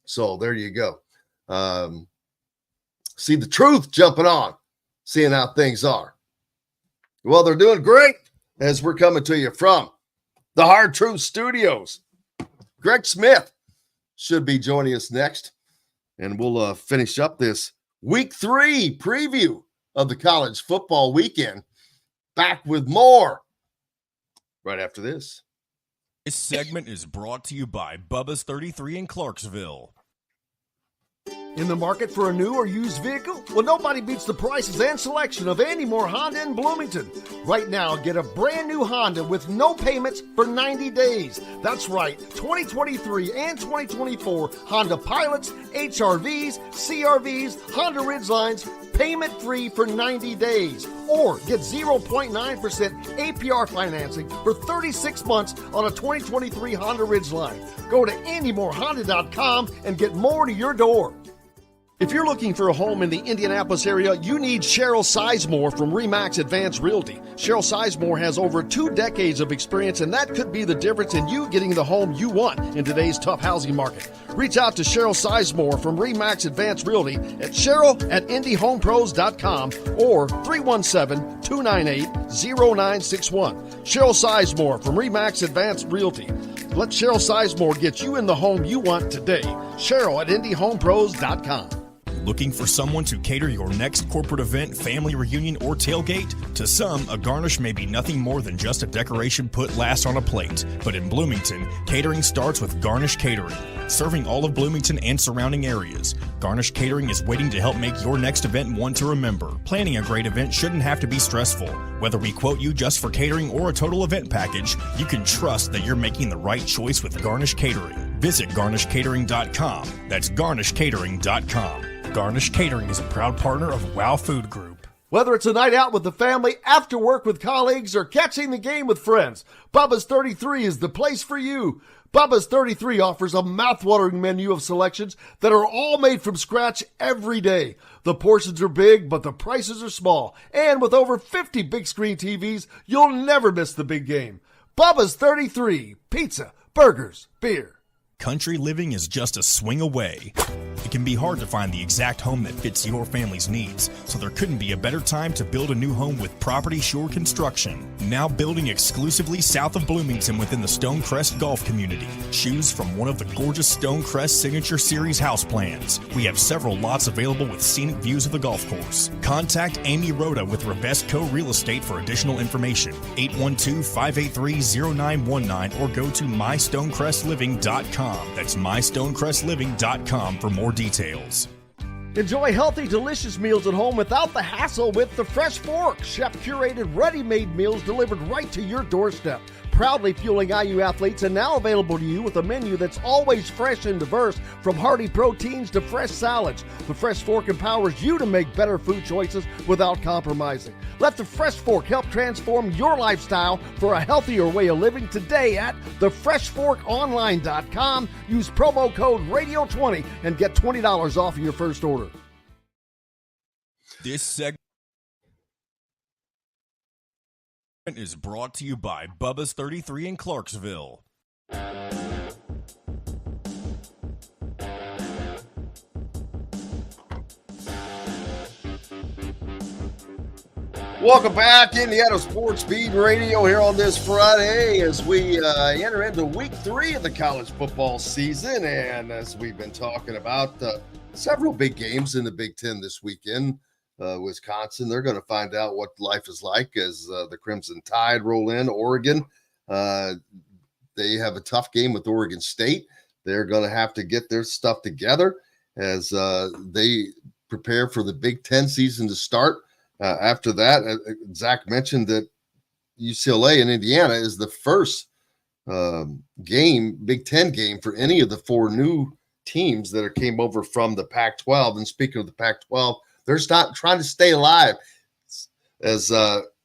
So there you go. See the truth jumping on, seeing how things are. Well, they're doing great as we're coming to you from the Hard Truth Studios. Greg Smith should be joining us next. And we'll finish up this week 3 preview of the college football weekend. Back with more right after this. This segment is brought to you by Bubba's 33 in Clarksville. In the market for a new or used vehicle? Well, nobody beats the prices and selection of Andy Moore Honda in Bloomington. Right now, get a brand new Honda with no payments for 90 days. That's right, 2023 and 2024 Honda Pilots, HRVs, CRVs, Honda Ridgelines, payment-free for 90 days. Or get 0.9% APR financing for 36 months on a 2023 Honda Ridgeline. Go to AndyMooreHonda.com and get more to your door. If you're looking for a home in the Indianapolis area, you need Cheryl Sizemore from RE/MAX Advanced Realty. Cheryl Sizemore has over 2 decades of experience, and that could be the difference in you getting the home you want in today's tough housing market. Reach out to Cheryl Sizemore from RE/MAX Advanced Realty at Cheryl@IndyHomePros.com or 317-298-0961. Cheryl Sizemore from RE/MAX Advanced Realty. Let Cheryl Sizemore get you in the home you want today. Cheryl@IndyHomePros.com. Looking for someone to cater your next corporate event, family reunion, or tailgate? To some, a garnish may be nothing more than just a decoration put last on a plate. But in Bloomington, catering starts with Garnish Catering. Serving all of Bloomington and surrounding areas, Garnish Catering is waiting to help make your next event one to remember. Planning a great event shouldn't have to be stressful. Whether we quote you just for catering or a total event package, you can trust that you're making the right choice with Garnish Catering. Visit garnishcatering.com. That's garnishcatering.com. Garnish Catering is a proud partner of WOW Food Group. Whether it's a night out with the family, after work with colleagues, or catching the game with friends, Bubba's 33 is the place for you. Bubba's 33 offers a mouthwatering menu of selections that are all made from scratch every day. The portions are big, but the prices are small. And with over 50 big screen TVs, you'll never miss the big game. Bubba's 33, pizza, burgers, beer. Country living is just a swing away. It can be hard to find the exact home that fits your family's needs, so there couldn't be a better time to build a new home with Property Shore Construction. Now building exclusively south of Bloomington within the Stonecrest Golf community. Choose from one of the gorgeous Stonecrest Signature Series house plans. We have several lots available with scenic views of the golf course. Contact Amy Rhoda with Ravesco Real Estate for additional information. 812-583-0919 or go to mystonecrestliving.com. That's mystonecrestliving.com for more details. Enjoy healthy, delicious meals at home without the hassle with the Fresh Fork. Chef-curated, ready-made meals delivered right to your doorstep. Proudly fueling IU athletes and now available to you with a menu that's always fresh and diverse, from hearty proteins to fresh salads. The Fresh Fork empowers you to make better food choices without compromising. Let the Fresh Fork help transform your lifestyle for a healthier way of living today at thefreshforkonline.com. Use promo code RADIO20 and get $20 off your first order. This segment is brought to you by Bubba's 33 in Clarksville. Welcome back, Indiana Sports Beat Radio here on this Friday as we enter into week 3 of the college football season. And as we've been talking about, several big games in the Big Ten this weekend. Wisconsin, they're going to find out what life is like as the Crimson Tide roll in. Oregon, they have a tough game with Oregon State. They're going to have to get their stuff together as they prepare for the Big Ten season to start. After that, Zach mentioned that UCLA in Indiana is the first game, Big Ten game for any of the 4 new teams that came over from the Pac-12. And speaking of the Pac-12, they're trying to stay alive as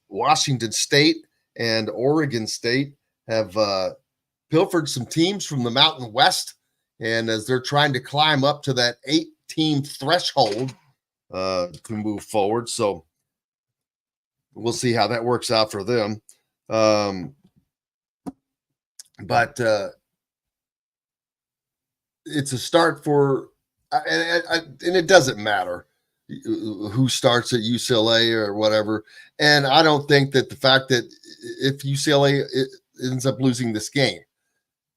Washington State and Oregon State have pilfered some teams from the Mountain West. And as they're trying to climb up to that 8-team threshold to move forward. So we'll see how that works out for them. But it's a start for, and it doesn't matter who starts at UCLA or whatever. And I don't think that the fact that if UCLA ends up losing this game,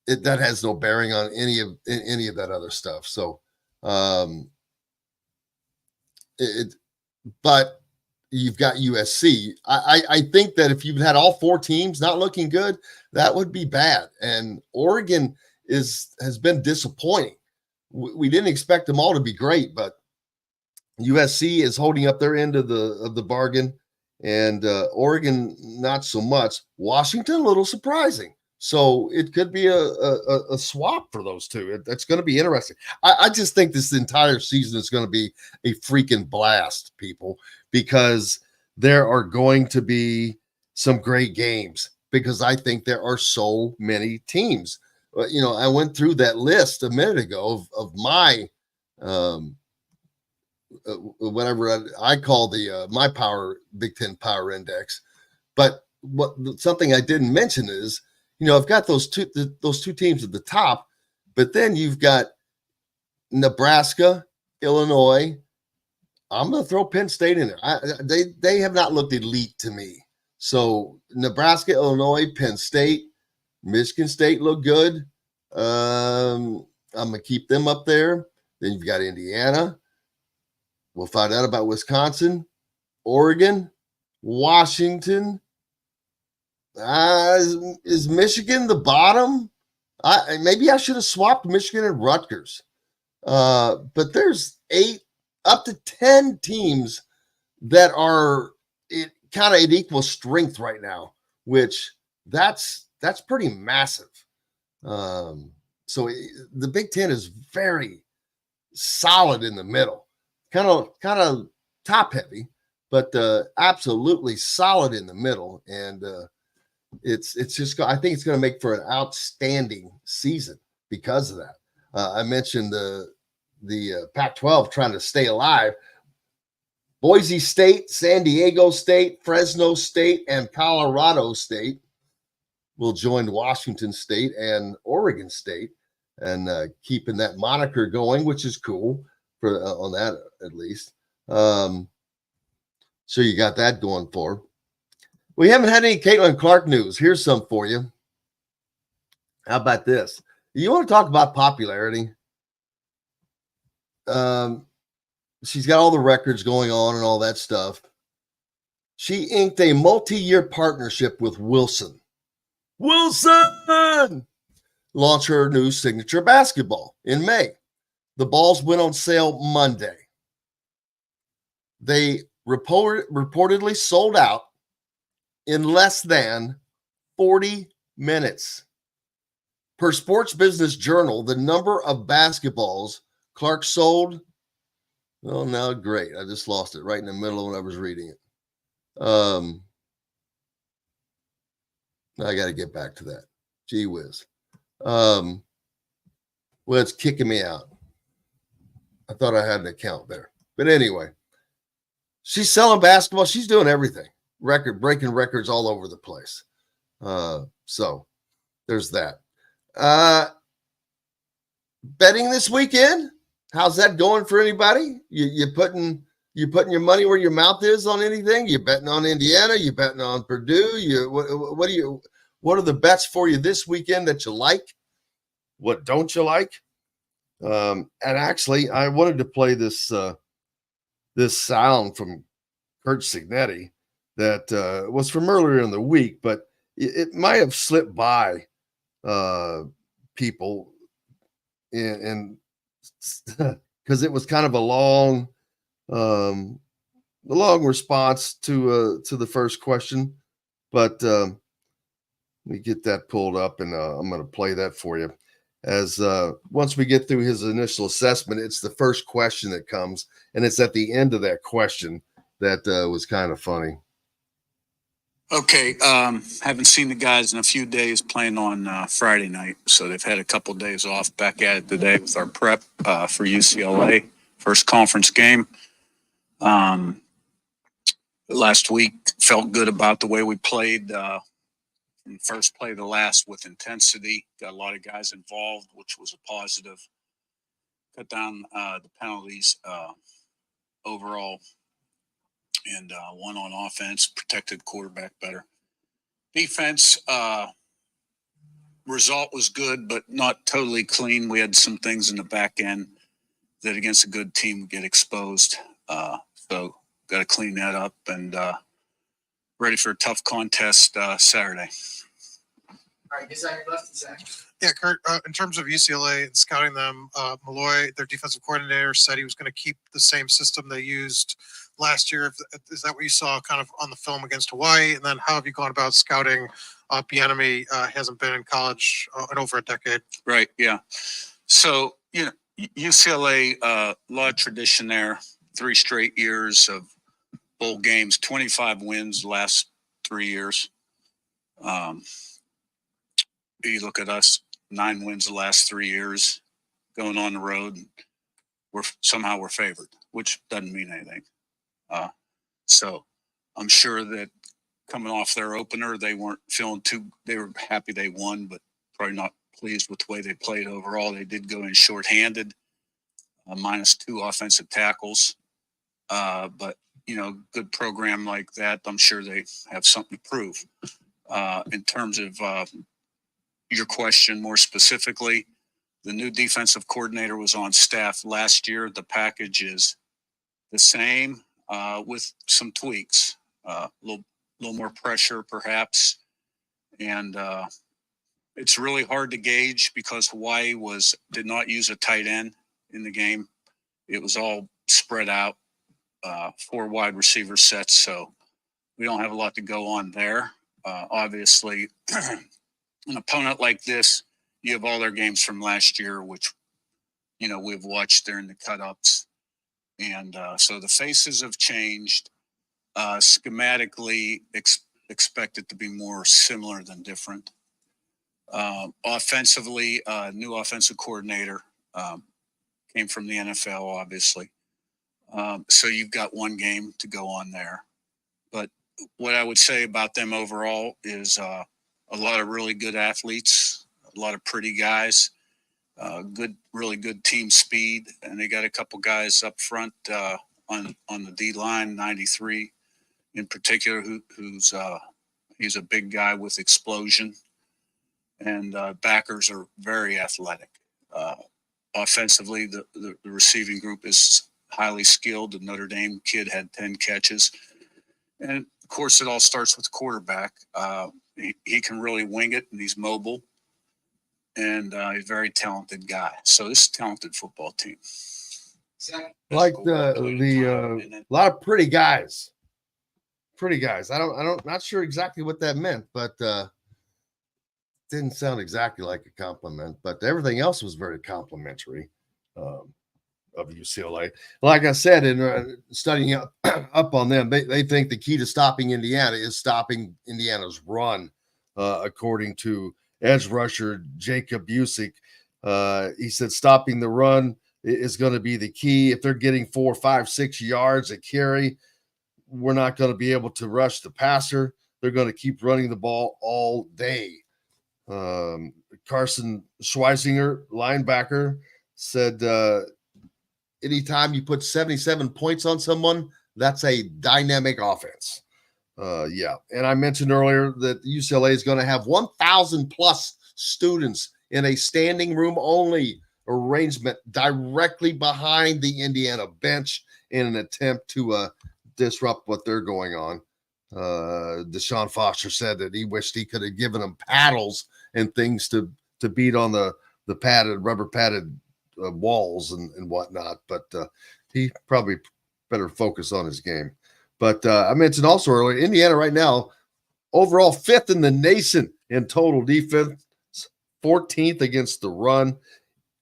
that has no bearing on any of that other stuff. So, but you've got USC. I think that if you've had all 4 teams not looking good, that would be bad. And Oregon has been disappointing. We didn't expect them all to be great, but USC is holding up their end of the bargain, and Oregon not so much. Washington a little surprising. So it could be a swap for those two. That's going to be interesting. I just think this entire season is going to be a freaking blast, people, because there are going to be some great games because I think there are so many teams. I went through that list a minute ago of my whatever I call the my Big Ten power index. But something I didn't mention is, I've got those two teams at the top, but then you've got Nebraska, Illinois. I'm going to throw Penn State in there. They have not looked elite to me. So Nebraska, Illinois, Penn State, Michigan State look good. I'm going to keep them up there. Then you've got Indiana. We'll find out about Wisconsin, Oregon, Washington. Is Michigan the bottom? Maybe I should have swapped Michigan and Rutgers. But there's 8 up to 10 teams that are kind of at equal strength right now, which that's pretty massive. So the Big Ten is very solid in the middle, kind of top heavy, but absolutely solid in the middle. And it's just, I think it's going to make for an outstanding season because of that. I mentioned the Pac-12 trying to stay alive. Boise State, San Diego State, Fresno State, and Colorado State will join Washington State and Oregon State, and keeping that moniker going, which is cool for on that at least. So you got that going for. We haven't had any Caitlin Clark news. Here's some for you. How about this? You want to talk about popularity? She's got all the records going on and all that stuff. She inked a multi-year partnership with Wilson. Launch her new signature basketball in May. The balls went on sale Monday. They reportedly sold out in less than 40 minutes. Per Sports Business Journal, the number of basketballs Clark sold, well, now great. I just lost it right in the middle when I was reading it. I got to get back to that. Gee whiz. Well, it's kicking me out. I thought I had an account there. But anyway, she's selling basketball. She's doing everything. Breaking records all over the place. So there's that. Betting this weekend? How's that going for anybody? You putting your money where your mouth is on anything? You betting on Indiana? You betting on Purdue? What are the bets for you this weekend that you like? What don't you like? And actually, I wanted to play this sound from Kurt Signetti that was from earlier in the week, but it might have slipped by people, and because it was kind of a long response to the first question, but Let me get that pulled up, and I'm going to play that for you. As once we get through his initial assessment, it's the first question that comes, and it's at the end of that question that was kind of funny. Okay, haven't seen the guys in a few days playing on Friday night, so they've had a couple days off. Back at it today with our prep for UCLA, first conference game. Last week, felt good about the way we played from first play to last with intensity. Got a lot of guys involved, which was a positive. Cut down the penalties overall, and won on offense, protected quarterback better. Defense, result was good, but not totally clean. We had some things in the back end that against a good team would get exposed. So got to clean that up and ready for a tough contest Saturday. All right, get your left, Zach. Yeah, Kurt, in terms of UCLA and scouting them, Malloy, their defensive coordinator, said he was going to keep the same system they used last year. Is that what you saw kind of on the film against Hawaii? And then how have you gone about scouting Bieniemy? Hasn't been in college in over a decade. Right, yeah. So, UCLA, a lot of tradition there, 3 straight years of bowl games, 25 wins the last 3 years. You look at us, 9 wins the last 3 years, going on the road. We're favored, which doesn't mean anything. So I'm sure that coming off their opener, they weren't feeling they were happy they won, but probably not pleased with the way they played overall. They did go in shorthanded, -2 offensive tackles. But, good program like that, I'm sure they have something to prove. In terms of your question more specifically, the new defensive coordinator was on staff last year. The package is the same with some tweaks, a little more pressure perhaps. And it's really hard to gauge because Hawaii did not use a tight end in the game. It was all spread out, 4 wide receiver sets. So we don't have a lot to go on there. Obviously, an opponent like this, you have all their games from last year, which, we've watched during the cut-ups. And so the faces have changed. Schematically, expect it to be more similar than different. Offensively, new offensive coordinator came from the NFL, obviously. So you've got 1 game to go on there. But what I would say about them overall is a lot of really good athletes, a lot of pretty guys, really good team speed. And they got a couple guys up front on the D line, 93 in particular, he's a big guy with explosion. And backers are very athletic. Offensively, the receiving group is highly skilled. The Notre Dame kid had 10 catches. And of course, it all starts with the quarterback. He can really wing it, and he's mobile, and he's a very talented guy. So this is a talented football team. Like a lot of pretty guys. Not sure exactly what that meant, but didn't sound exactly like a compliment. But everything else was very complimentary of UCLA. Like I said, in studying up on them, they think the key to stopping Indiana is stopping Indiana's run, according to edge rusher Jacob Busick. He said stopping the run is going to be the key. If they're getting 4, 5, 6 yards a carry, we're not going to be able to rush the passer. They're going to keep running the ball all day. Carson Schweisinger, linebacker, said anytime you put 77 points on someone, that's a dynamic offense. Yeah. And I mentioned earlier that UCLA is going to have 1,000 plus students in a standing room only arrangement directly behind the Indiana bench in an attempt to disrupt what they're going on. Deshaun Foster said that he wished he could have given them paddles and things to beat on the rubber padded walls and whatnot, but he probably better focus on his game. But I mentioned also earlier, Indiana right now, overall 5th in the nation in total defense, 14th against the run.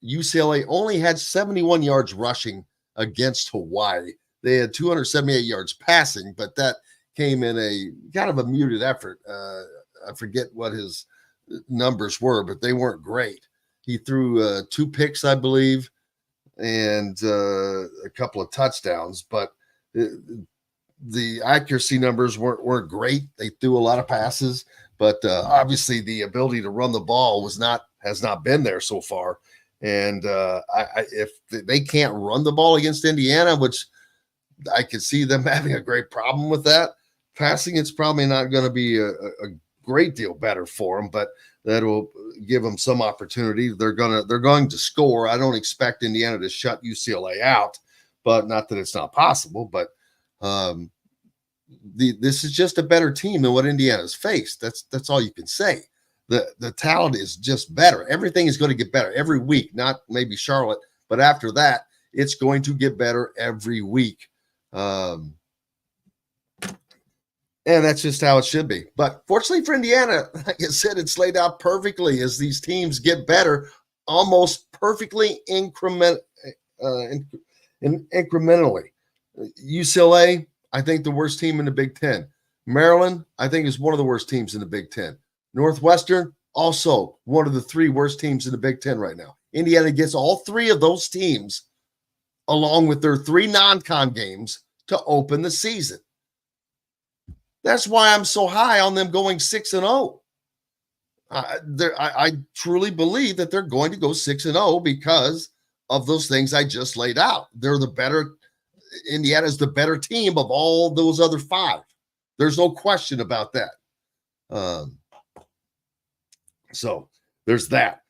UCLA only had 71 yards rushing against Hawaii. They had 278 yards passing, but that came in a kind of a muted effort. I forget what his numbers were, but they weren't great. He threw 2 picks, I believe, and a couple of touchdowns, but the accuracy numbers weren't great. They threw a lot of passes, but obviously the ability to run the ball has not been there so far. And if they can't run the ball against Indiana, which I could see them having a great problem with that, passing, it's probably not going to be a great deal better for them, but that will give them some opportunity. They're going to score. I don't expect Indiana to shut UCLA out, but not that it's not possible. But this is just a better team than what Indiana's faced. That's all you can say. The talent is just better. Everything is going to get better every week. Not maybe Charlotte, but after that, it's going to get better every week. And that's just how it should be. But fortunately for Indiana, like I said, it's laid out perfectly as these teams get better, almost perfectly incrementally. UCLA, I think the worst team in the Big Ten. Maryland, I think, is one of the worst teams in the Big Ten. Northwestern, also one of the 3 worst teams in the Big Ten right now. Indiana gets all 3 of those teams along with their 3 non-con games to open the season. That's why I'm so high on them going 6-0. I truly believe that they're going to go 6-0 because of those things I just laid out. Indiana's the better team of all those other 5. There's no question about that. So there's that.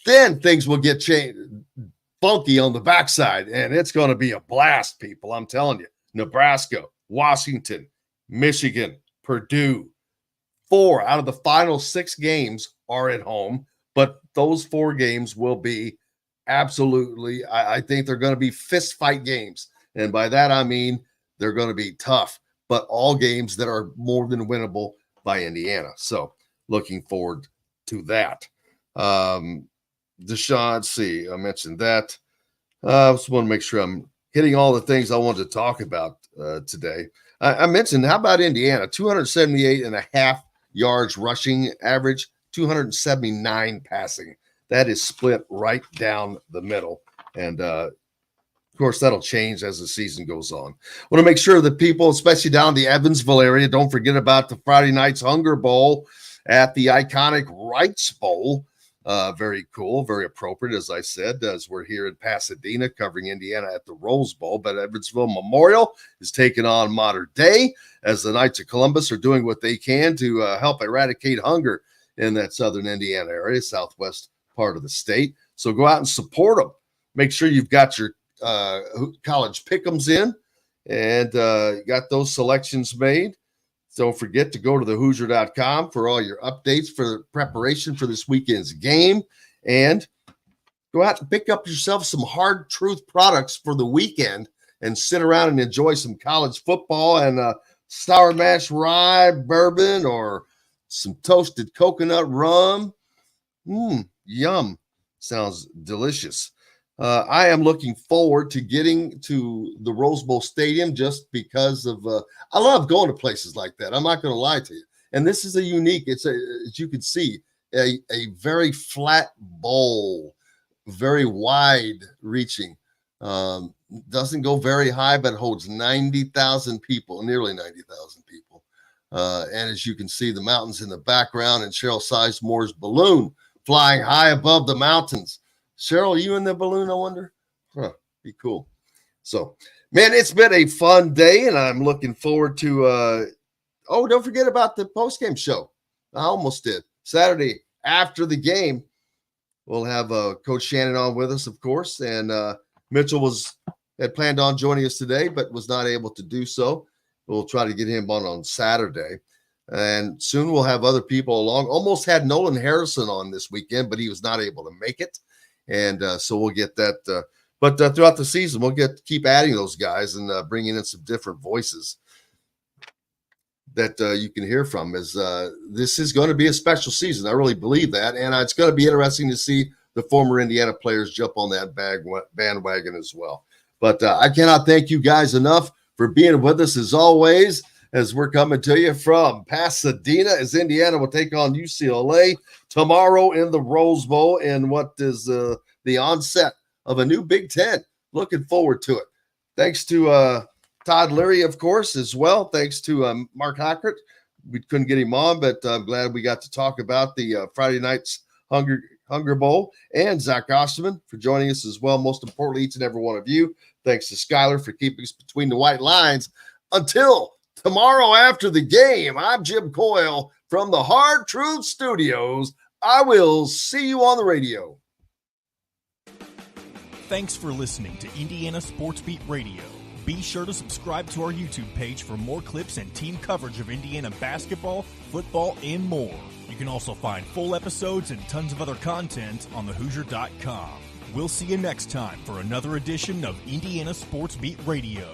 Then things will get funky on the backside, and it's going to be a blast, people. I'm telling you. Nebraska, Washington, Michigan, Purdue. 4 out of the final 6 games are at home, but those 4 games will be absolutely, I think they're going to be fist fight games. And by that, I mean they're going to be tough, but all games that are more than winnable by Indiana. So looking forward to that. Deshaun, see, I mentioned that. I just want to make sure I'm hitting all the things I wanted to talk about today. I mentioned, how about Indiana? 278.5 yards rushing average, 279 passing. That is split right down the middle. And, of course, that'll change as the season goes on. I want to make sure that people, especially down the Evansville area, don't forget about the Friday night's Hunger Bowl at the iconic Wrights Bowl. Very cool, very appropriate, as I said, as we're here in Pasadena covering Indiana at the Rose Bowl. But Evansville Memorial is taking on Modern Day as the Knights of Columbus are doing what they can to help eradicate hunger in that southern Indiana area, southwest part of the state. So go out and support them. Make sure you've got your college pick'ems in and got those selections made. Don't forget to go to thehoosier.com for all your updates for preparation for this weekend's game, and go out and pick up yourself some Hard Truth products for the weekend and sit around and enjoy some college football and Sour Mash Rye bourbon or some toasted coconut rum. Yum. Sounds delicious. I am looking forward to getting to the Rose Bowl Stadium just because of I love going to places like that. I'm not going to lie to you. And this is as you can see, a very flat bowl, very wide reaching. Doesn't go very high, but holds 90,000 people, nearly 90,000 people. And as you can see, the mountains in the background and Cheryl Sizemore's balloon flying high above the mountains. Cheryl, you in the balloon, I wonder? Be cool. So, man, it's been a fun day, and I'm looking forward to don't forget about the post-game show. I almost did. Saturday after the game, we'll have Coach Shannon on with us, of course, and Mitchell had planned on joining us today, but was not able to do so. We'll try to get him on Saturday. And soon we'll have other people along. Almost had Nolan Harrison on this weekend, but he was not able to make it. And so we'll get that. But throughout the season, we'll keep adding those guys and bringing in some different voices. that you can hear from. Is this is going to be a special season. I really believe that, and it's going to be interesting to see the former Indiana players jump on that bandwagon as well. But I cannot thank you guys enough for being with us as always, as we're coming to you from Pasadena, as Indiana will take on UCLA tomorrow in the Rose Bowl in what is the onset of a new Big Ten. Looking forward to it. Thanks to Todd Leary, of course, as well. Thanks to Mark Hockert. We couldn't get him on, but I'm glad we got to talk about the Friday night's Hunger Bowl, and Zach Osterman for joining us as well. Most importantly, each and every one of you. Thanks to Skyler for keeping us between the white lines. Until tomorrow after the game, I'm Jim Coyle from the Hard Truth Studios. I will see you on the radio. Thanks for listening to Indiana Sports Beat Radio. Be sure to subscribe to our YouTube page for more clips and team coverage of Indiana basketball, football, and more. You can also find full episodes and tons of other content on thehoosier.com. We'll see you next time for another edition of Indiana Sports Beat Radio.